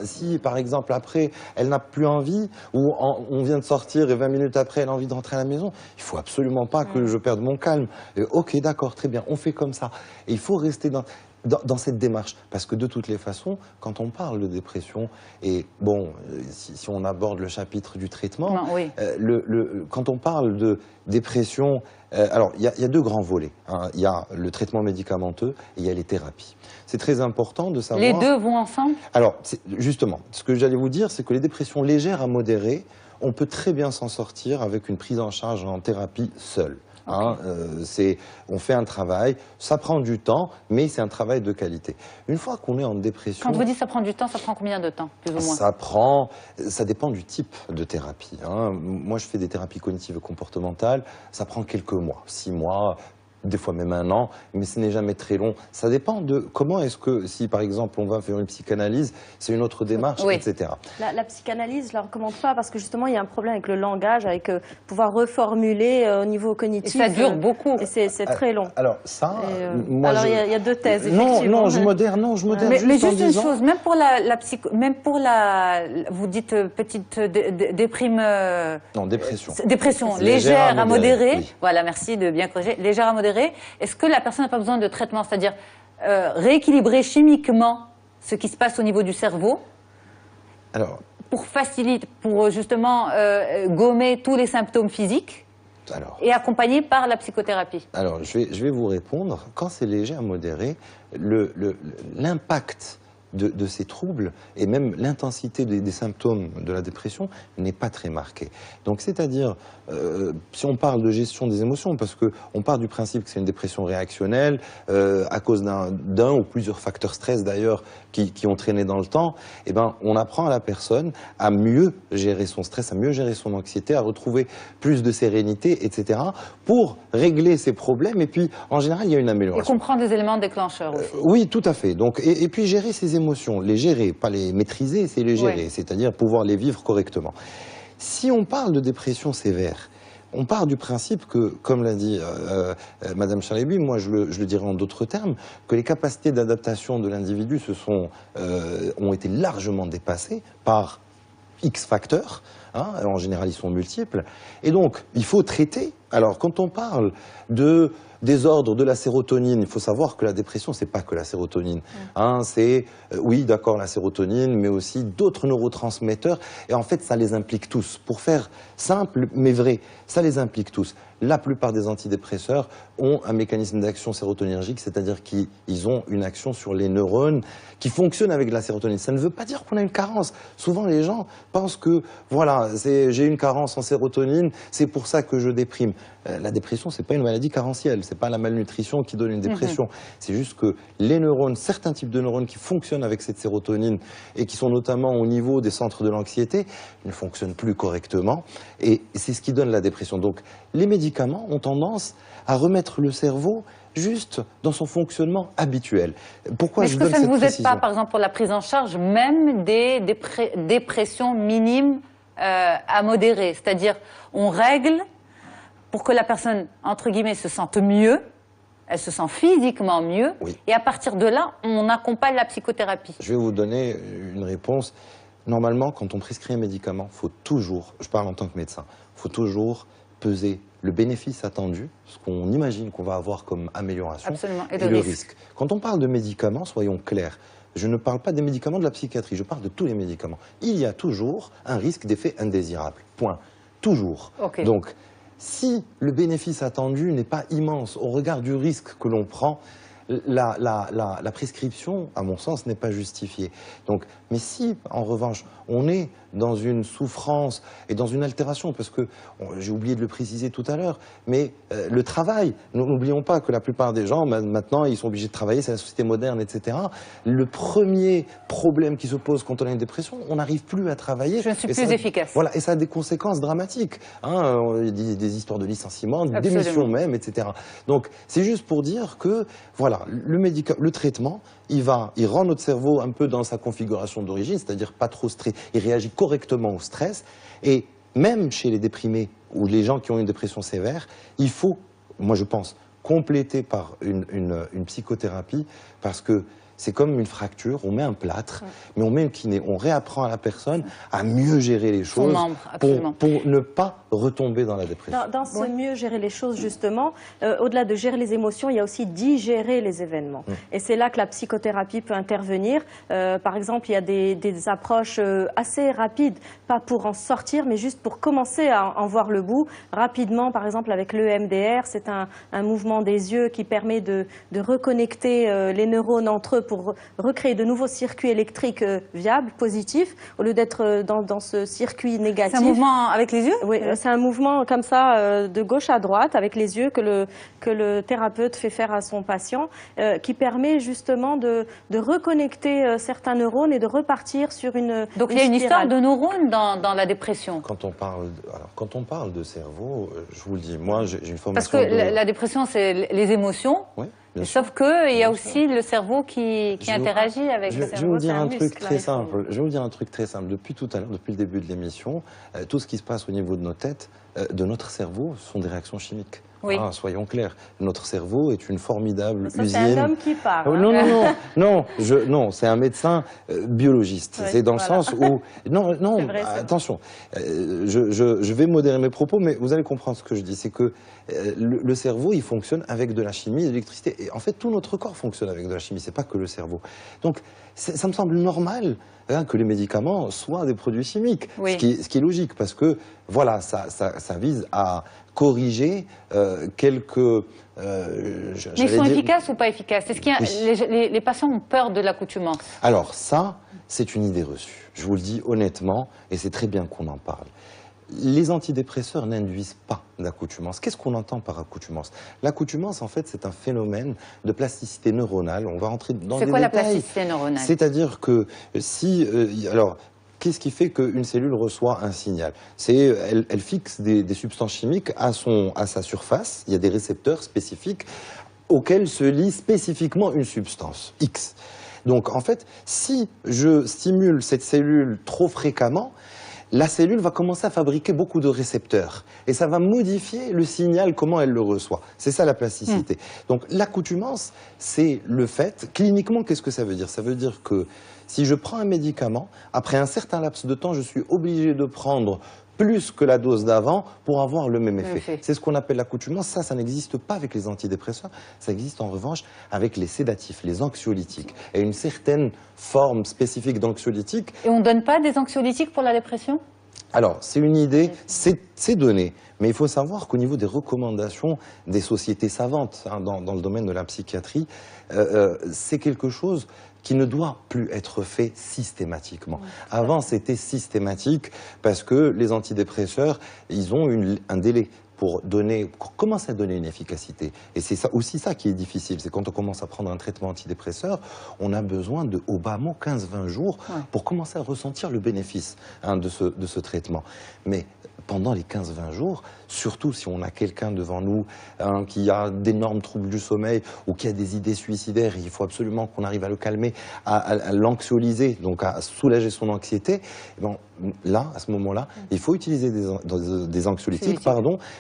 Si, par exemple, après, elle n'a plus envie, ou on vient de sortir et 20 minutes après, elle a envie de rentrer à la maison, il ne faut absolument pas que je perde mon calme. Ok, d'accord, très bien, on fait comme ça. Et il faut rester dans cette démarche. Parce que de toutes les façons, quand on parle de dépression, et bon, si on aborde le chapitre du traitement, quand on parle de dépression, alors il y a deux grands volets. Il y a le traitement médicamenteux et il y a les thérapies. C'est très important de savoir... Les deux vont ensemble? Alors, justement, ce que j'allais vous dire, c'est que les dépressions légères à modérées, on peut très bien s'en sortir avec une prise en charge en thérapie seule. On fait un travail, ça prend du temps, mais c'est un travail de qualité. Une fois qu'on est en dépression... Quand vous dites ça prend du temps, ça prend combien de temps, plus ou moins? Ça dépend du type de thérapie. Moi, je fais des thérapies cognitives et comportementales, ça prend quelques mois, 6 mois, des fois même 1 an, mais ce n'est jamais très long. Ça dépend de comment est-ce que, si par exemple on va faire une psychanalyse, c'est une autre démarche, etc. La psychanalyse, je ne la recommande pas parce que justement il y a un problème avec le langage, avec pouvoir reformuler au niveau cognitif. Et ça dure beaucoup. Et c'est très long. Alors ça, alors il y a deux thèses, effectivement. Non, je moderne mais juste une chose, même pour vous dites petite dépression légère à modérée. Voilà, merci de bien corriger. Légère à modérée. Est-ce que la personne n'a pas besoin de traitement, c'est-à-dire rééquilibrer chimiquement ce qui se passe au niveau du cerveau pour justement gommer tous les symptômes physiques et accompagner par la psychothérapie? Alors, je vais vous répondre. Quand c'est léger à modéré, l'impact de ces troubles et même l'intensité des symptômes de la dépression n'est pas très marquée. Donc c'est-à-dire, si on parle de gestion des émotions, parce qu'on part du principe que c'est une dépression réactionnelle à cause d'un ou plusieurs facteurs stress d'ailleurs qui ont traîné dans le temps, eh ben, on apprend à la personne à mieux gérer son stress, à mieux gérer son anxiété, à retrouver plus de sérénité, etc. pour régler ses problèmes. Et puis, en général, il y a une amélioration. Et comprendre les éléments déclencheurs aussi. Oui, tout à fait. Donc, et puis gérer ses émotions, les gérer, pas les maîtriser, c'est les gérer, c'est-à-dire pouvoir les vivre correctement. Si on parle de dépression sévère, on part du principe que, comme l'a dit Madame Chalebi, moi je le dirais en d'autres termes, que les capacités d'adaptation de l'individu ont été largement dépassées par X facteurs. En général, ils sont multiples. Et donc, il faut traiter. Alors, quand on parle de désordre de la sérotonine. Il faut savoir que la dépression, c'est pas que la sérotonine. Hein, c'est, oui, d'accord, la sérotonine, mais aussi d'autres neurotransmetteurs. Et en fait, ça les implique tous. Pour faire simple, mais vrai, ça les implique tous. La plupart des antidépresseurs ont un mécanisme d'action sérotoninergique, c'est-à-dire qu'ils ont une action sur les neurones qui fonctionnent avec de la sérotonine. Ça ne veut pas dire qu'on a une carence. Souvent, les gens pensent que, voilà, j'ai une carence en sérotonine, c'est pour ça que je déprime. La dépression, c'est pas une maladie carentielle, c'est pas la malnutrition qui donne une dépression. C'est juste que les neurones, certains types de neurones qui fonctionnent avec cette sérotonine et qui sont notamment au niveau des centres de l'anxiété, ne fonctionnent plus correctement et c'est ce qui donne la dépression. Donc, les médicaments ont tendance à remettre le cerveau juste dans son fonctionnement habituel. Pourquoi je donne cette précision ? Est-ce que ça ne vous aide pas, par exemple, pour la prise en charge même des dépressions minimes à modérées? C'est-à-dire, on règle pour que la personne, entre guillemets, se sente mieux, elle se sent physiquement mieux, oui. Et à partir de là, on accompagne la psychothérapie. Je vais vous donner une réponse. Normalement, quand on prescrit un médicament, il faut toujours, je parle en tant que médecin, il faut toujours peser le bénéfice attendu, ce qu'on imagine qu'on va avoir comme amélioration, et le risque. Quand on parle de médicaments, soyons clairs, je ne parle pas des médicaments de la psychiatrie, je parle de tous les médicaments. Il y a toujours un risque d'effet indésirable, point. Toujours. Okay. Donc, si le bénéfice attendu n'est pas immense au regard du risque que l'on prend, la prescription, à mon sens, n'est pas justifiée. Donc, mais si, en revanche, on est dans une souffrance et dans une altération, parce que, j'ai oublié de le préciser tout à l'heure, mais le travail, n'oublions pas que la plupart des gens, maintenant, ils sont obligés de travailler, c'est la société moderne, etc. Le premier problème qui se pose quand on a une dépression, on n'arrive plus à travailler. Je ne suis plus efficace. Voilà, et ça a des conséquences dramatiques. Hein, des histoires de licenciement, de démission même, etc. Donc, c'est juste pour dire que, voilà, le traitement, il rend notre cerveau un peu dans sa configuration d'origine, c'est-à-dire pas trop stressé, il réagit correctement au stress, et même chez les déprimés ou les gens qui ont une dépression sévère, il faut, moi je pense, compléter par une psychothérapie, parce que c'est comme une fracture, on met un plâtre, mais on met une kiné, on réapprend à la personne à mieux gérer les choses pour ne pas retomber dans la dépression. Dans ce mieux gérer les choses, justement, au-delà de gérer les émotions, il y a aussi digérer les événements. Et c'est là que la psychothérapie peut intervenir. Par exemple, il y a des approches assez rapides, pas pour en sortir, mais juste pour commencer à en voir le bout. Rapidement, par exemple, avec l'EMDR, c'est un mouvement des yeux qui permet de reconnecter les neurones entre eux pour recréer de nouveaux circuits électriques viables, positifs, au lieu d'être dans ce circuit négatif. C'est un mouvement avec les yeux? Oui, c'est un mouvement comme ça, de gauche à droite, avec les yeux, que le thérapeute fait faire à son patient, qui permet justement de reconnecter certains neurones et de repartir sur une Donc il y a une histoire de neurones dans la dépression. Quand on parle de cerveau, je vous le dis, moi j'ai une formation... Parce que la dépression, c'est les émotions. Oui. Sauf qu'il y a aussi le cerveau qui interagit avec le cerveau. Je vais vous dire un truc très simple. Je vais vous dire un truc très simple. Depuis tout à l'heure, depuis le début de l'émission, tout ce qui se passe au niveau de nos têtes, de notre cerveau, sont des réactions chimiques. Oui. Ah, soyons clairs, notre cerveau est une formidable usine. C'est un homme qui parle. Non, c'est un médecin biologiste. Oui, c'est dans le sens où... Non, vrai, attention, je vais modérer mes propos, mais vous allez comprendre ce que je dis. C'est que le cerveau, il fonctionne avec de la chimie, de l'électricité. Et en fait, tout notre corps fonctionne avec de la chimie, c'est pas que le cerveau. Donc, ça me semble normal que les médicaments soient des produits chimiques, ce qui est logique, parce que, voilà, ça vise à corriger quelques... mais ils sont efficaces ou pas efficaces? Est-ce qu'il les patients ont peur de l'accoutumance? Alors ça, c'est une idée reçue. Je vous le dis honnêtement, et c'est très bien qu'on en parle. Les antidépresseurs n'induisent pas d'accoutumance. Qu'est-ce qu'on entend par accoutumance? L'accoutumance, en fait, c'est un phénomène de plasticité neuronale. On va rentrer dans des détails. C'est quoi la plasticité neuronale? C'est-à-dire que si... alors, qu'est-ce qui fait qu'une cellule reçoit un signal? Elle fixe des substances chimiques à sa surface. Il y a des récepteurs spécifiques auxquels se lie spécifiquement une substance, X. Donc, en fait, si je stimule cette cellule trop fréquemment, la cellule va commencer à fabriquer beaucoup de récepteurs. Et ça va modifier le signal, comment elle le reçoit. C'est ça la plasticité. Donc l'accoutumance, c'est le fait, cliniquement, qu'est-ce que ça veut dire? Ça veut dire que si je prends un médicament, après un certain laps de temps, je suis obligé de prendre plus que la dose d'avant pour avoir le même effet. C'est ce qu'on appelle l'accoutumance. Ça n'existe pas avec les antidépresseurs. Ça existe en revanche avec les sédatifs, les anxiolytiques et une certaine forme spécifique d'anxiolytique. Et on ne donne pas des anxiolytiques pour la dépression ? Alors, c'est une idée, c'est donné. Mais il faut savoir qu'au niveau des recommandations des sociétés savantes dans le domaine de la psychiatrie, c'est quelque chose qui ne doit plus être fait systématiquement. Avant, c'était systématique parce que les antidépresseurs, ils ont un délai pour commencer à donner une efficacité. Et c'est aussi ça qui est difficile, c'est quand on commence à prendre un traitement antidépresseur, on a besoin de, au bas mot, 15-20 jours pour commencer à ressentir le bénéfice de ce traitement. Mais pendant les 15-20 jours, surtout si on a quelqu'un devant nous qui a d'énormes troubles du sommeil ou qui a des idées suicidaires, il faut absolument qu'on arrive à le calmer, à l'anxiolyser, donc à soulager son anxiété, et bon, là, à ce moment-là, il faut utiliser des anxiolytiques,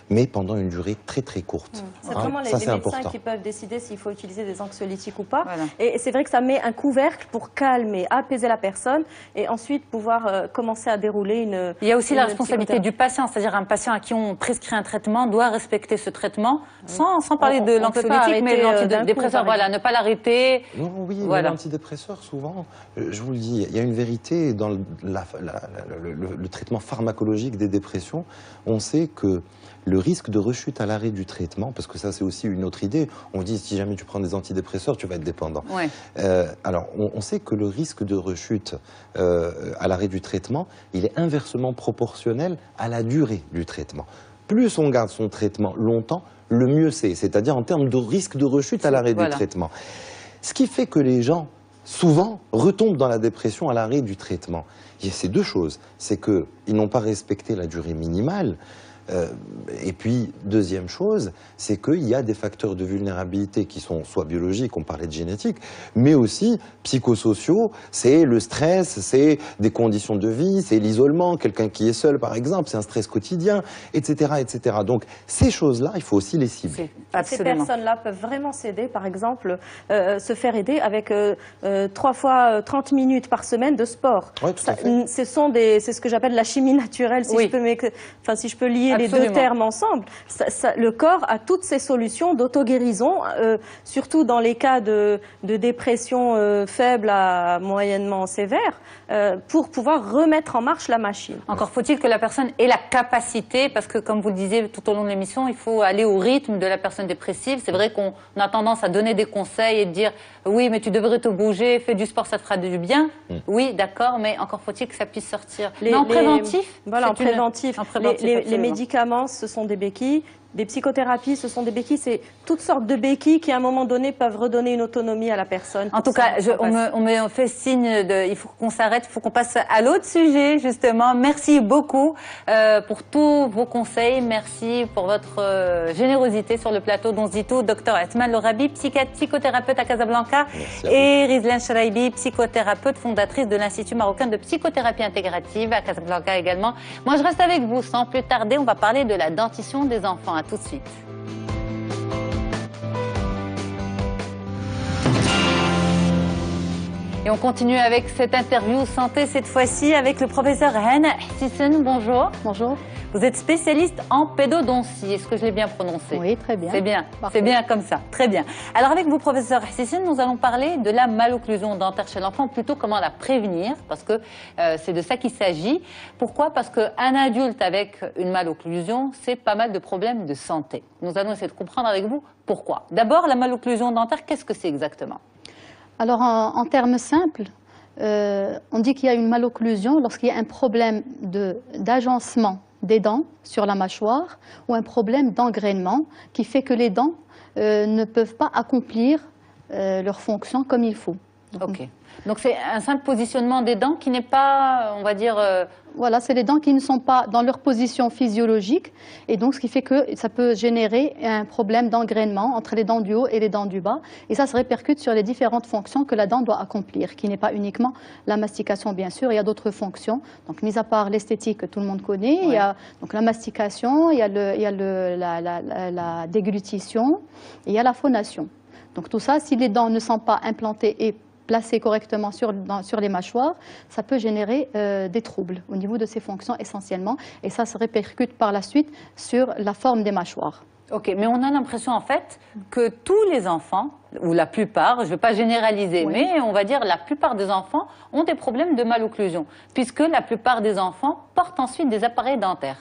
mais pendant une durée très très courte. C'est vraiment les médecins qui peuvent décider s'il faut utiliser des anxiolytiques ou pas. Voilà. Et c'est vrai que ça met un couvercle pour calmer, apaiser la personne et ensuite pouvoir commencer à dérouler une... Il y a aussi la responsabilité du patient, c'est-à-dire un patient à qui on prescrit un traitement doit respecter ce traitement sans parler de l'anxiolytique, mais l'antidépresseur, voilà, ne pas l'arrêter. Oui, l'antidépresseur, souvent, je vous le dis, il y a une vérité dans le traitement pharmacologique des dépressions. On sait que le risque de rechute à l'arrêt du traitement, parce que ça c'est aussi une autre idée, on dit si jamais tu prends des antidépresseurs, tu vas être dépendant. Ouais. Alors on sait que le risque de rechute à l'arrêt du traitement, il est inversement proportionnel à la durée du traitement. Plus on garde son traitement longtemps, le mieux c'est, c'est-à-dire en termes de risque de rechute à l'arrêt du traitement. Ce qui fait que les gens, souvent, retombent dans la dépression à l'arrêt du traitement. Il y a ces deux choses, c'est qu'ils n'ont pas respecté la durée minimale, et puis, deuxième chose, c'est qu'il y a des facteurs de vulnérabilité qui sont soit biologiques, on parlait de génétique, mais aussi psychosociaux, c'est le stress, c'est des conditions de vie, c'est l'isolement, quelqu'un qui est seul par exemple, c'est un stress quotidien, etc., etc. Donc, ces choses-là, il faut aussi les cibler. Ces personnes-là peuvent vraiment s'aider, par exemple, se faire aider avec 3 fois 30 minutes par semaine de sport. Ouais, tout à fait. C'est ce que j'appelle la chimie naturelle, si je peux lier les deux termes ensemble. Le corps a toutes ces solutions d'auto-guérison, surtout dans les cas de dépression faible à moyennement sévère, pour pouvoir remettre en marche la machine. Encore faut-il que la personne ait la capacité, parce que comme vous le disiez tout au long de l'émission, il faut aller au rythme de la personne dépressive. C'est vrai qu'on a tendance à donner des conseils et dire oui, mais tu devrais te bouger, fais du sport, ça te fera du bien. Oui, d'accord, mais encore faut-il que ça puisse sortir. En préventif, les médicaments, ce sont des béquilles. Des psychothérapies, ce sont des béquilles, c'est toutes sortes de béquilles qui, à un moment donné, peuvent redonner une autonomie à la personne. En tout cas, on me fait signe il faut qu'on s'arrête, il faut qu'on passe à l'autre sujet, justement. Merci beaucoup pour tous vos conseils. Merci pour votre générosité sur le plateau d'On se dit tout. Dr Atman Lorabi, psychothérapeute à Casablanca, et Rizlan Charaibi, psychothérapeute, fondatrice de l'Institut marocain de psychothérapie intégrative à Casablanca également. Moi, je reste avec vous. Sans plus tarder, on va parler de la dentition des enfants. À tout de suite. Et on continue avec cette interview santé, cette fois-ci avec le professeur Hana Hsisen. Bonjour. Bonjour. Vous êtes spécialiste en pédodontie, est-ce que je l'ai bien prononcé? Oui, très bien. C'est bien, c'est bien comme ça, très bien. Alors avec vous, professeur Hsisen, nous allons parler de la malocclusion dentaire chez l'enfant, plutôt comment la prévenir, parce que c'est de ça qu'il s'agit. Pourquoi? Parce qu'un adulte avec une malocclusion, c'est pas mal de problèmes de santé. Nous allons essayer de comprendre avec vous pourquoi. D'abord, la malocclusion dentaire, qu'est-ce que c'est exactement? Alors en termes simples, on dit qu'il y a une malocclusion lorsqu'il y a un problème d'agencement des dents sur la mâchoire ou un problème d'engrainement qui fait que les dents ne peuvent pas accomplir leur fonction comme il faut. Ok. Donc c'est un simple positionnement des dents qui n'est pas, on va dire... Voilà, c'est les dents qui ne sont pas dans leur position physiologique et donc ce qui fait que ça peut générer un problème d'engrainement entre les dents du haut et les dents du bas et ça se répercute sur les différentes fonctions que la dent doit accomplir, qui n'est pas uniquement la mastication bien sûr, il y a d'autres fonctions. Donc mis à part l'esthétique que tout le monde connaît, il y a donc la mastication, il y a la déglutition et il y a la phonation. Donc tout ça, si les dents ne sont pas implantées et placées correctement sur les mâchoires, ça peut générer des troubles au niveau de ces fonctions essentiellement. Et ça se répercute par la suite sur la forme des mâchoires. Ok, mais on a l'impression en fait que tous les enfants, ou la plupart, je ne veux pas généraliser, oui, mais on va dire la plupart des enfants ont des problèmes de malocclusion, puisque la plupart des enfants portent ensuite des appareils dentaires.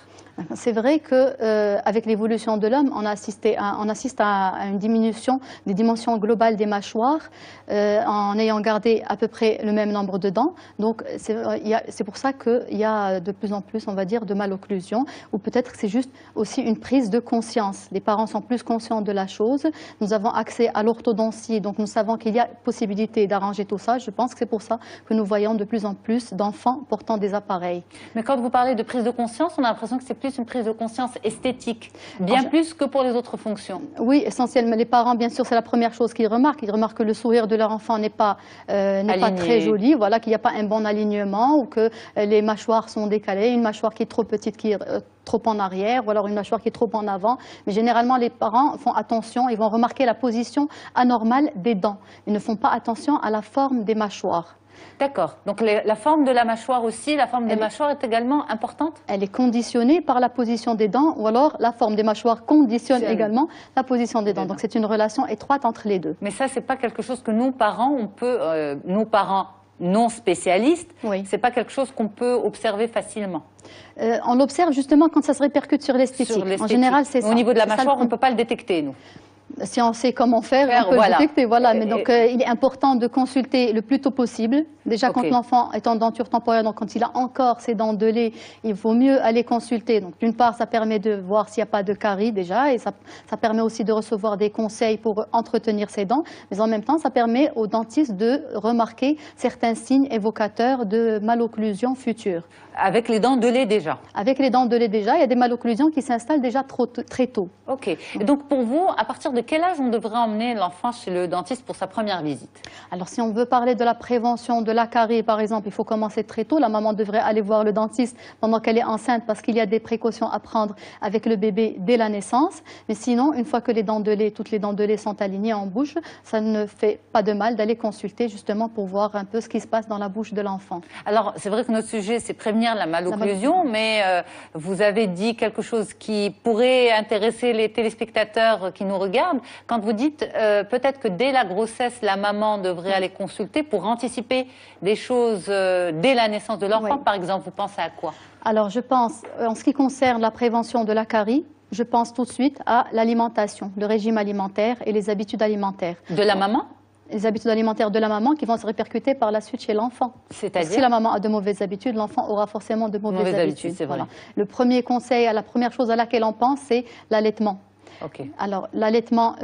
C'est vrai qu'avec l'évolution de l'homme, on assiste à une diminution des dimensions globales des mâchoires en ayant gardé à peu près le même nombre de dents. Donc c'est pour ça qu'il y a de plus en plus, on va dire, de malocclusion, ou peut-être que c'est juste aussi une prise de conscience. Les parents sont plus conscients de la chose. Nous avons accès à l'orthodontie, donc nous savons qu'il y a possibilité d'arranger tout ça. Je pense que c'est pour ça que nous voyons de plus en plus d'enfants portant des appareils. Mais quand vous parlez de prise de conscience, on a l'impression que c'est plus une prise de conscience esthétique, bien plus que pour les autres fonctions. Oui, essentiellement. Les parents, bien sûr, c'est la première chose qu'ils remarquent. Ils remarquent que le sourire de leur enfant n'est pas très joli, voilà, qu'il n'y a pas un bon alignement ou que les mâchoires sont décalées, une mâchoire qui est trop petite, qui est trop en arrière, ou alors une mâchoire qui est trop en avant. Mais généralement, les parents font attention, ils vont remarquer la position anormale des dents. Ils ne font pas attention à la forme des mâchoires. D'accord. Donc la forme de la mâchoire aussi, la forme des mâchoires est également importante? Elle est conditionnée par la position des dents, ou alors la forme des mâchoires conditionne également la position des dents. Donc c'est une relation étroite entre les deux. Mais ça, c'est pas quelque chose que nous, parents, on peut, nos parents non spécialistes, c'est pas quelque chose qu'on peut observer facilement. On l'observe justement quand ça se répercute sur l'esthétique. En général, c'est ça. Au niveau de la mâchoire, on ne peut pas le détecter, nous. Si on sait comment faire, on peut le détecter. Voilà. Mais donc, il est important de consulter le plus tôt possible. Déjà, quand l'enfant est en denture temporaire, donc quand il a encore ses dents de lait, il vaut mieux aller consulter. Donc, d'une part, ça permet de voir s'il n'y a pas de caries déjà, et ça permet aussi de recevoir des conseils pour entretenir ses dents. Mais en même temps, ça permet au dentiste de remarquer certains signes évocateurs de malocclusion future. Avec les dents de lait déjà? Avec les dents de lait déjà, il y a des malocclusions qui s'installent déjà très tôt. Ok. Et donc pour vous, à partir de quel âge on devrait emmener l'enfant chez le dentiste pour sa première visite? Alors si on veut parler de la prévention de la carie, par exemple, il faut commencer très tôt. La maman devrait aller voir le dentiste pendant qu'elle est enceinte parce qu'il y a des précautions à prendre avec le bébé dès la naissance. Mais sinon, une fois que toutes les dents de lait sont alignées en bouche, ça ne fait pas de mal d'aller consulter justement pour voir un peu ce qui se passe dans la bouche de l'enfant. Alors c'est vrai que notre sujet, c'est prévenir la malocclusion, mais vous avez dit quelque chose qui pourrait intéresser les téléspectateurs qui nous regardent. Quand vous dites peut-être que dès la grossesse, la maman devrait aller consulter pour anticiper des choses dès la naissance de l'enfant, par exemple, vous pensez à quoi? Alors je pense, en ce qui concerne la prévention de la carie, je pense tout de suite à l'alimentation, le régime alimentaire et les habitudes alimentaires. De la maman? Les habitudes alimentaires de la maman qui vont se répercuter par la suite chez l'enfant. C'est-à-dire? Si la maman a de mauvaises habitudes, l'enfant aura forcément de mauvaises habitudes. C'est vrai. Voilà. Le premier conseil, la première chose à laquelle on pense, c'est l'allaitement. Okay. Alors, l'allaitement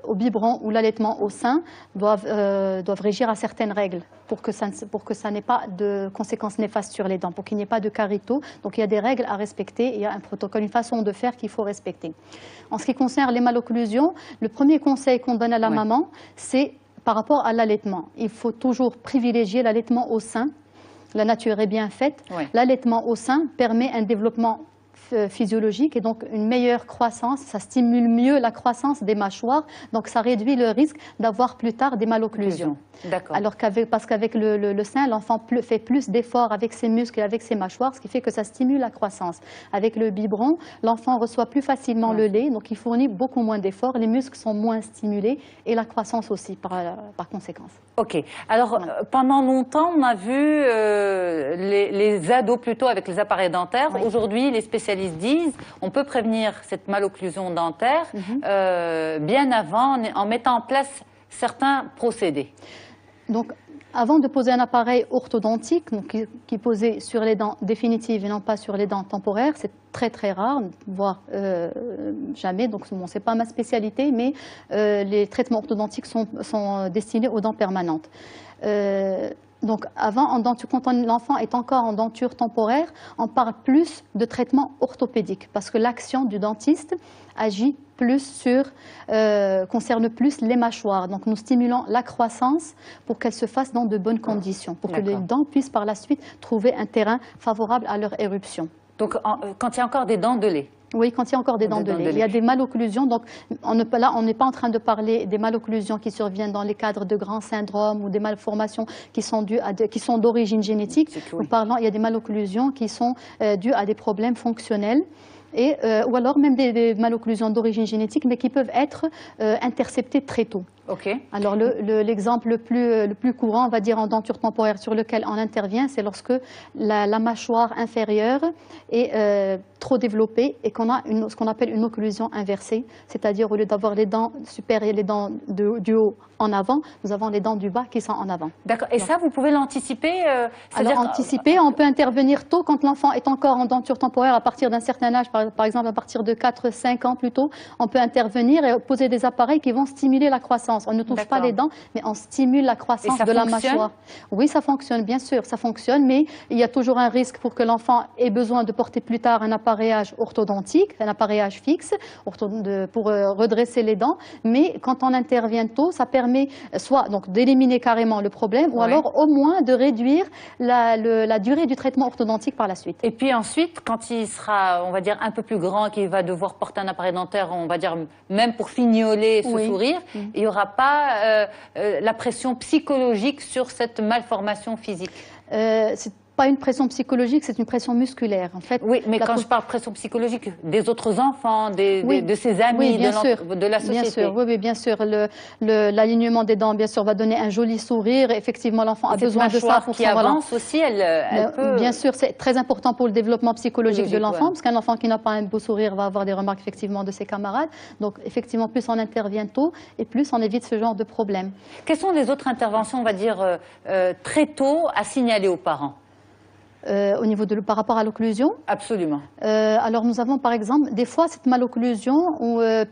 au biberon ou l'allaitement au sein doivent régir à certaines règles pour que ça n'ait pas de conséquences néfastes sur les dents, pour qu'il n'y ait pas de carito. Donc, il y a des règles à respecter, il y a un protocole, une façon de faire qu'il faut respecter. En ce qui concerne les malocclusions, le premier conseil qu'on donne à la maman, c'est par rapport à l'allaitement. Il faut toujours privilégier l'allaitement au sein. La nature est bien faite. L'allaitement au sein permet un développement physiologique et donc une meilleure croissance, ça stimule mieux la croissance des mâchoires, donc ça réduit le risque d'avoir plus tard des malocclusions. Alors parce qu'avec le sein, l'enfant fait plus d'efforts avec ses muscles et avec ses mâchoires, ce qui fait que ça stimule la croissance. Avec le biberon, l'enfant reçoit plus facilement le lait, donc il fournit beaucoup moins d'efforts, les muscles sont moins stimulés et la croissance aussi par conséquence. Ok. Alors pendant longtemps, on a vu les ados plutôt avec les appareils dentaires. Aujourd'hui, les spécialistes disent on peut prévenir cette malocclusion dentaire bien avant en mettant en place certains procédés. Donc, avant de poser un appareil orthodontique, donc, qui est posé sur les dents définitives et non pas sur les dents temporaires, c'est très très rare, voire jamais, donc bon, ce n'est pas ma spécialité, mais les traitements orthodontiques sont destinés aux dents permanentes. Donc avant, quand l'enfant est encore en denture temporaire, on parle plus de traitement orthopédique parce que l'action du dentiste agit plus concerne plus les mâchoires. Donc nous stimulons la croissance pour qu'elle se fasse dans de bonnes conditions, pour que les dents puissent par la suite trouver un terrain favorable à leur éruption. Donc quand il y a encore des dents de lait? Oui, quand il y a encore des dents de lait. Il y a des malocclusions. Donc, là, on n'est pas en train de parler des malocclusions qui surviennent dans les cadres de grands syndromes ou des malformations qui sont d'origine génétique. Nous parlons, il y a des malocclusions qui sont dues à des problèmes fonctionnels. Ou alors même des malocclusions d'origine génétique, mais qui peuvent être interceptées très tôt. Okay. Alors l'exemple le plus courant, on va dire en denture temporaire sur lequel on intervient, c'est lorsque la mâchoire inférieure est trop développée et qu'on a ce qu'on appelle une occlusion inversée, c'est-à-dire au lieu d'avoir les dents supérieures et les dents du haut en avant, nous avons les dents du bas qui sont en avant. D'accord. Et donc, ça, vous pouvez l'anticiper Alors anticiper, on peut intervenir tôt quand l'enfant est encore en denture temporaire à partir d'un certain âge, par exemple à partir de 4-5 ans plutôt, on peut intervenir et poser des appareils qui vont stimuler la croissance. On ne touche pas les dents, mais on stimule la croissance de la mâchoire. Oui, ça fonctionne, bien sûr, ça fonctionne, mais il y a toujours un risque pour que l'enfant ait besoin de porter plus tard un appareillage orthodontique, un appareillage fixe pour redresser les dents. Mais quand on intervient tôt, ça permet soit donc d'éliminer carrément le problème, ou alors au moins de réduire la durée du traitement orthodontique par la suite. Et puis ensuite, quand il sera, on va dire, un peu plus grand, qu'il va devoir porter un appareil dentaire, on va dire, même pour fignoler ce sourire, il n'y aura pas la pression psychologique sur cette malformation physique. C'est pas une pression psychologique, c'est une pression musculaire. En fait, oui, mais quand je parle de pression psychologique, des autres enfants, de ses amis, de la société. Bien sûr, oui, bien sûr. L'alignement des dents, bien sûr, va donner un joli sourire. Effectivement, l'enfant a besoin de ça pour qui avance aussi, elle peut... Bien sûr, c'est très important pour le développement psychologique de l'enfant, parce qu'un enfant qui n'a pas un beau sourire va avoir des remarques effectivement de ses camarades. Donc, effectivement, plus on intervient tôt et plus on évite ce genre de problème. Quelles sont les autres interventions, on va dire, très tôt à signaler aux parents? Au niveau par rapport à l'occlusion? Absolument. Alors nous avons par exemple, des fois cette malocclusion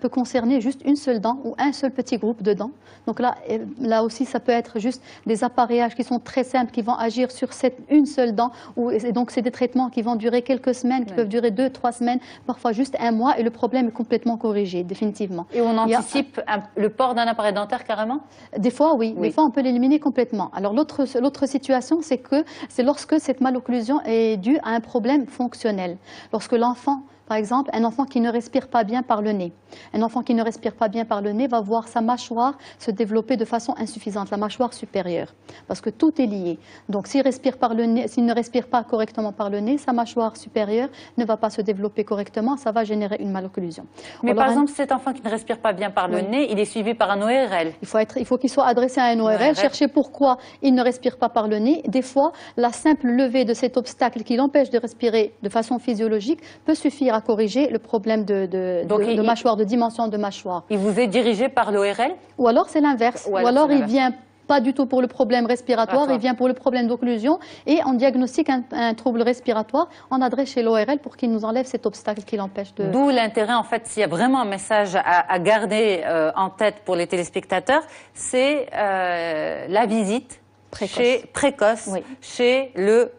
peut concerner juste une seule dent ou un seul petit groupe de dents. Donc là aussi ça peut être juste des appareillages qui sont très simples, qui vont agir sur une seule dent. Et donc c'est des traitements qui vont durer quelques semaines, qui peuvent durer 2-3 semaines, parfois juste un mois, et le problème est complètement corrigé, définitivement. Et on anticipe le port d'un appareil dentaire carrément? Des fois oui, des fois on peut l'éliminer complètement. Alors l'autre situation, c'est lorsque cette malocclusion est due à un problème fonctionnel. Lorsque l'enfant, par exemple, un enfant qui ne respire pas bien par le nez. Un enfant qui ne respire pas bien par le nez va voir sa mâchoire se développer de façon insuffisante, la mâchoire supérieure, parce que tout est lié. Donc s'il ne respire pas correctement par le nez, sa mâchoire supérieure ne va pas se développer correctement, ça va générer une malocclusion. Mais alors, par exemple, cet enfant qui ne respire pas bien par le nez, il est suivi par un ORL. Il faut qu'il soit adressé à un ORL, chercher pourquoi il ne respire pas par le nez. Des fois, la simple levée de cet obstacle qui l'empêche de respirer de façon physiologique peut suffire à corriger le problème de mâchoire, de dimension de mâchoire. Il vous est dirigé par l'ORL? Ou alors c'est l'inverse. Ou alors il vient pas du tout pour le problème respiratoire, il vient pour le problème d'occlusion et on diagnostique un trouble respiratoire, on adresse chez l'ORL pour qu'il nous enlève cet obstacle qui l'empêche de... D'où l'intérêt, en fait, s'il y a vraiment un message à garder en tête pour les téléspectateurs, c'est la visite précoce chez le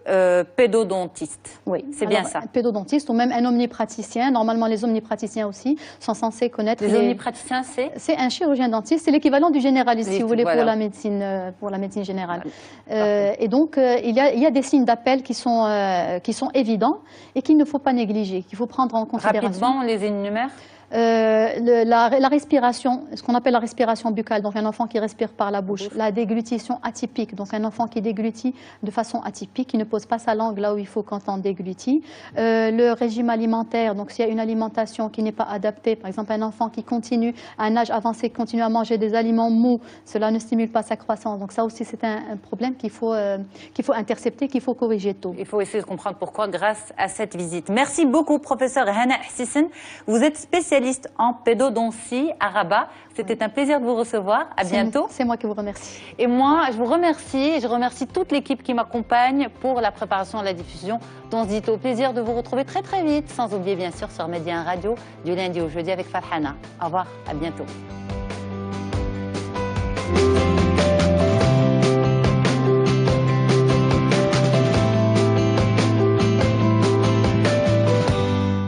pédodontiste. Oui, c'est bien ça. Un pédodontiste ou même un omnipraticien. Normalement, les omnipraticiens aussi sont censés connaître. Les omnipraticiens, c'est un chirurgien dentiste. C'est l'équivalent du généraliste, si vous voulez, pour la médecine générale. Et donc, il y a des signes d'appel qui sont évidents et qu'il ne faut pas négliger, qu'il faut prendre en considération. Rapidement, on les énumère. La respiration, ce qu'on appelle la respiration buccale, donc un enfant qui respire par la bouche. La déglutition atypique, donc un enfant qui déglutit de façon atypique, qui ne pose pas sa langue là où il faut quand on déglutit. Le régime alimentaire, donc s'il y a une alimentation qui n'est pas adaptée, par exemple un enfant qui continue à un âge avancé, continue à manger des aliments mous, cela ne stimule pas sa croissance. Donc ça aussi c'est un problème qu'il faut intercepter, qu'il faut corriger tôt. Il faut essayer de comprendre pourquoi grâce à cette visite. Merci beaucoup professeur Hana Hsissen. Vous êtes spécialiste en pédodontie à Rabat. C'était un plaisir de vous recevoir. À bientôt. C'est moi qui vous remercie. Et moi, je vous remercie. Et je remercie toute l'équipe qui m'accompagne pour la préparation et la diffusion. Donc, on se dit au plaisir de vous retrouver très très vite. Sans oublier bien sûr sur Média 1 Radio du lundi au jeudi avec Farhana. Au revoir. À bientôt.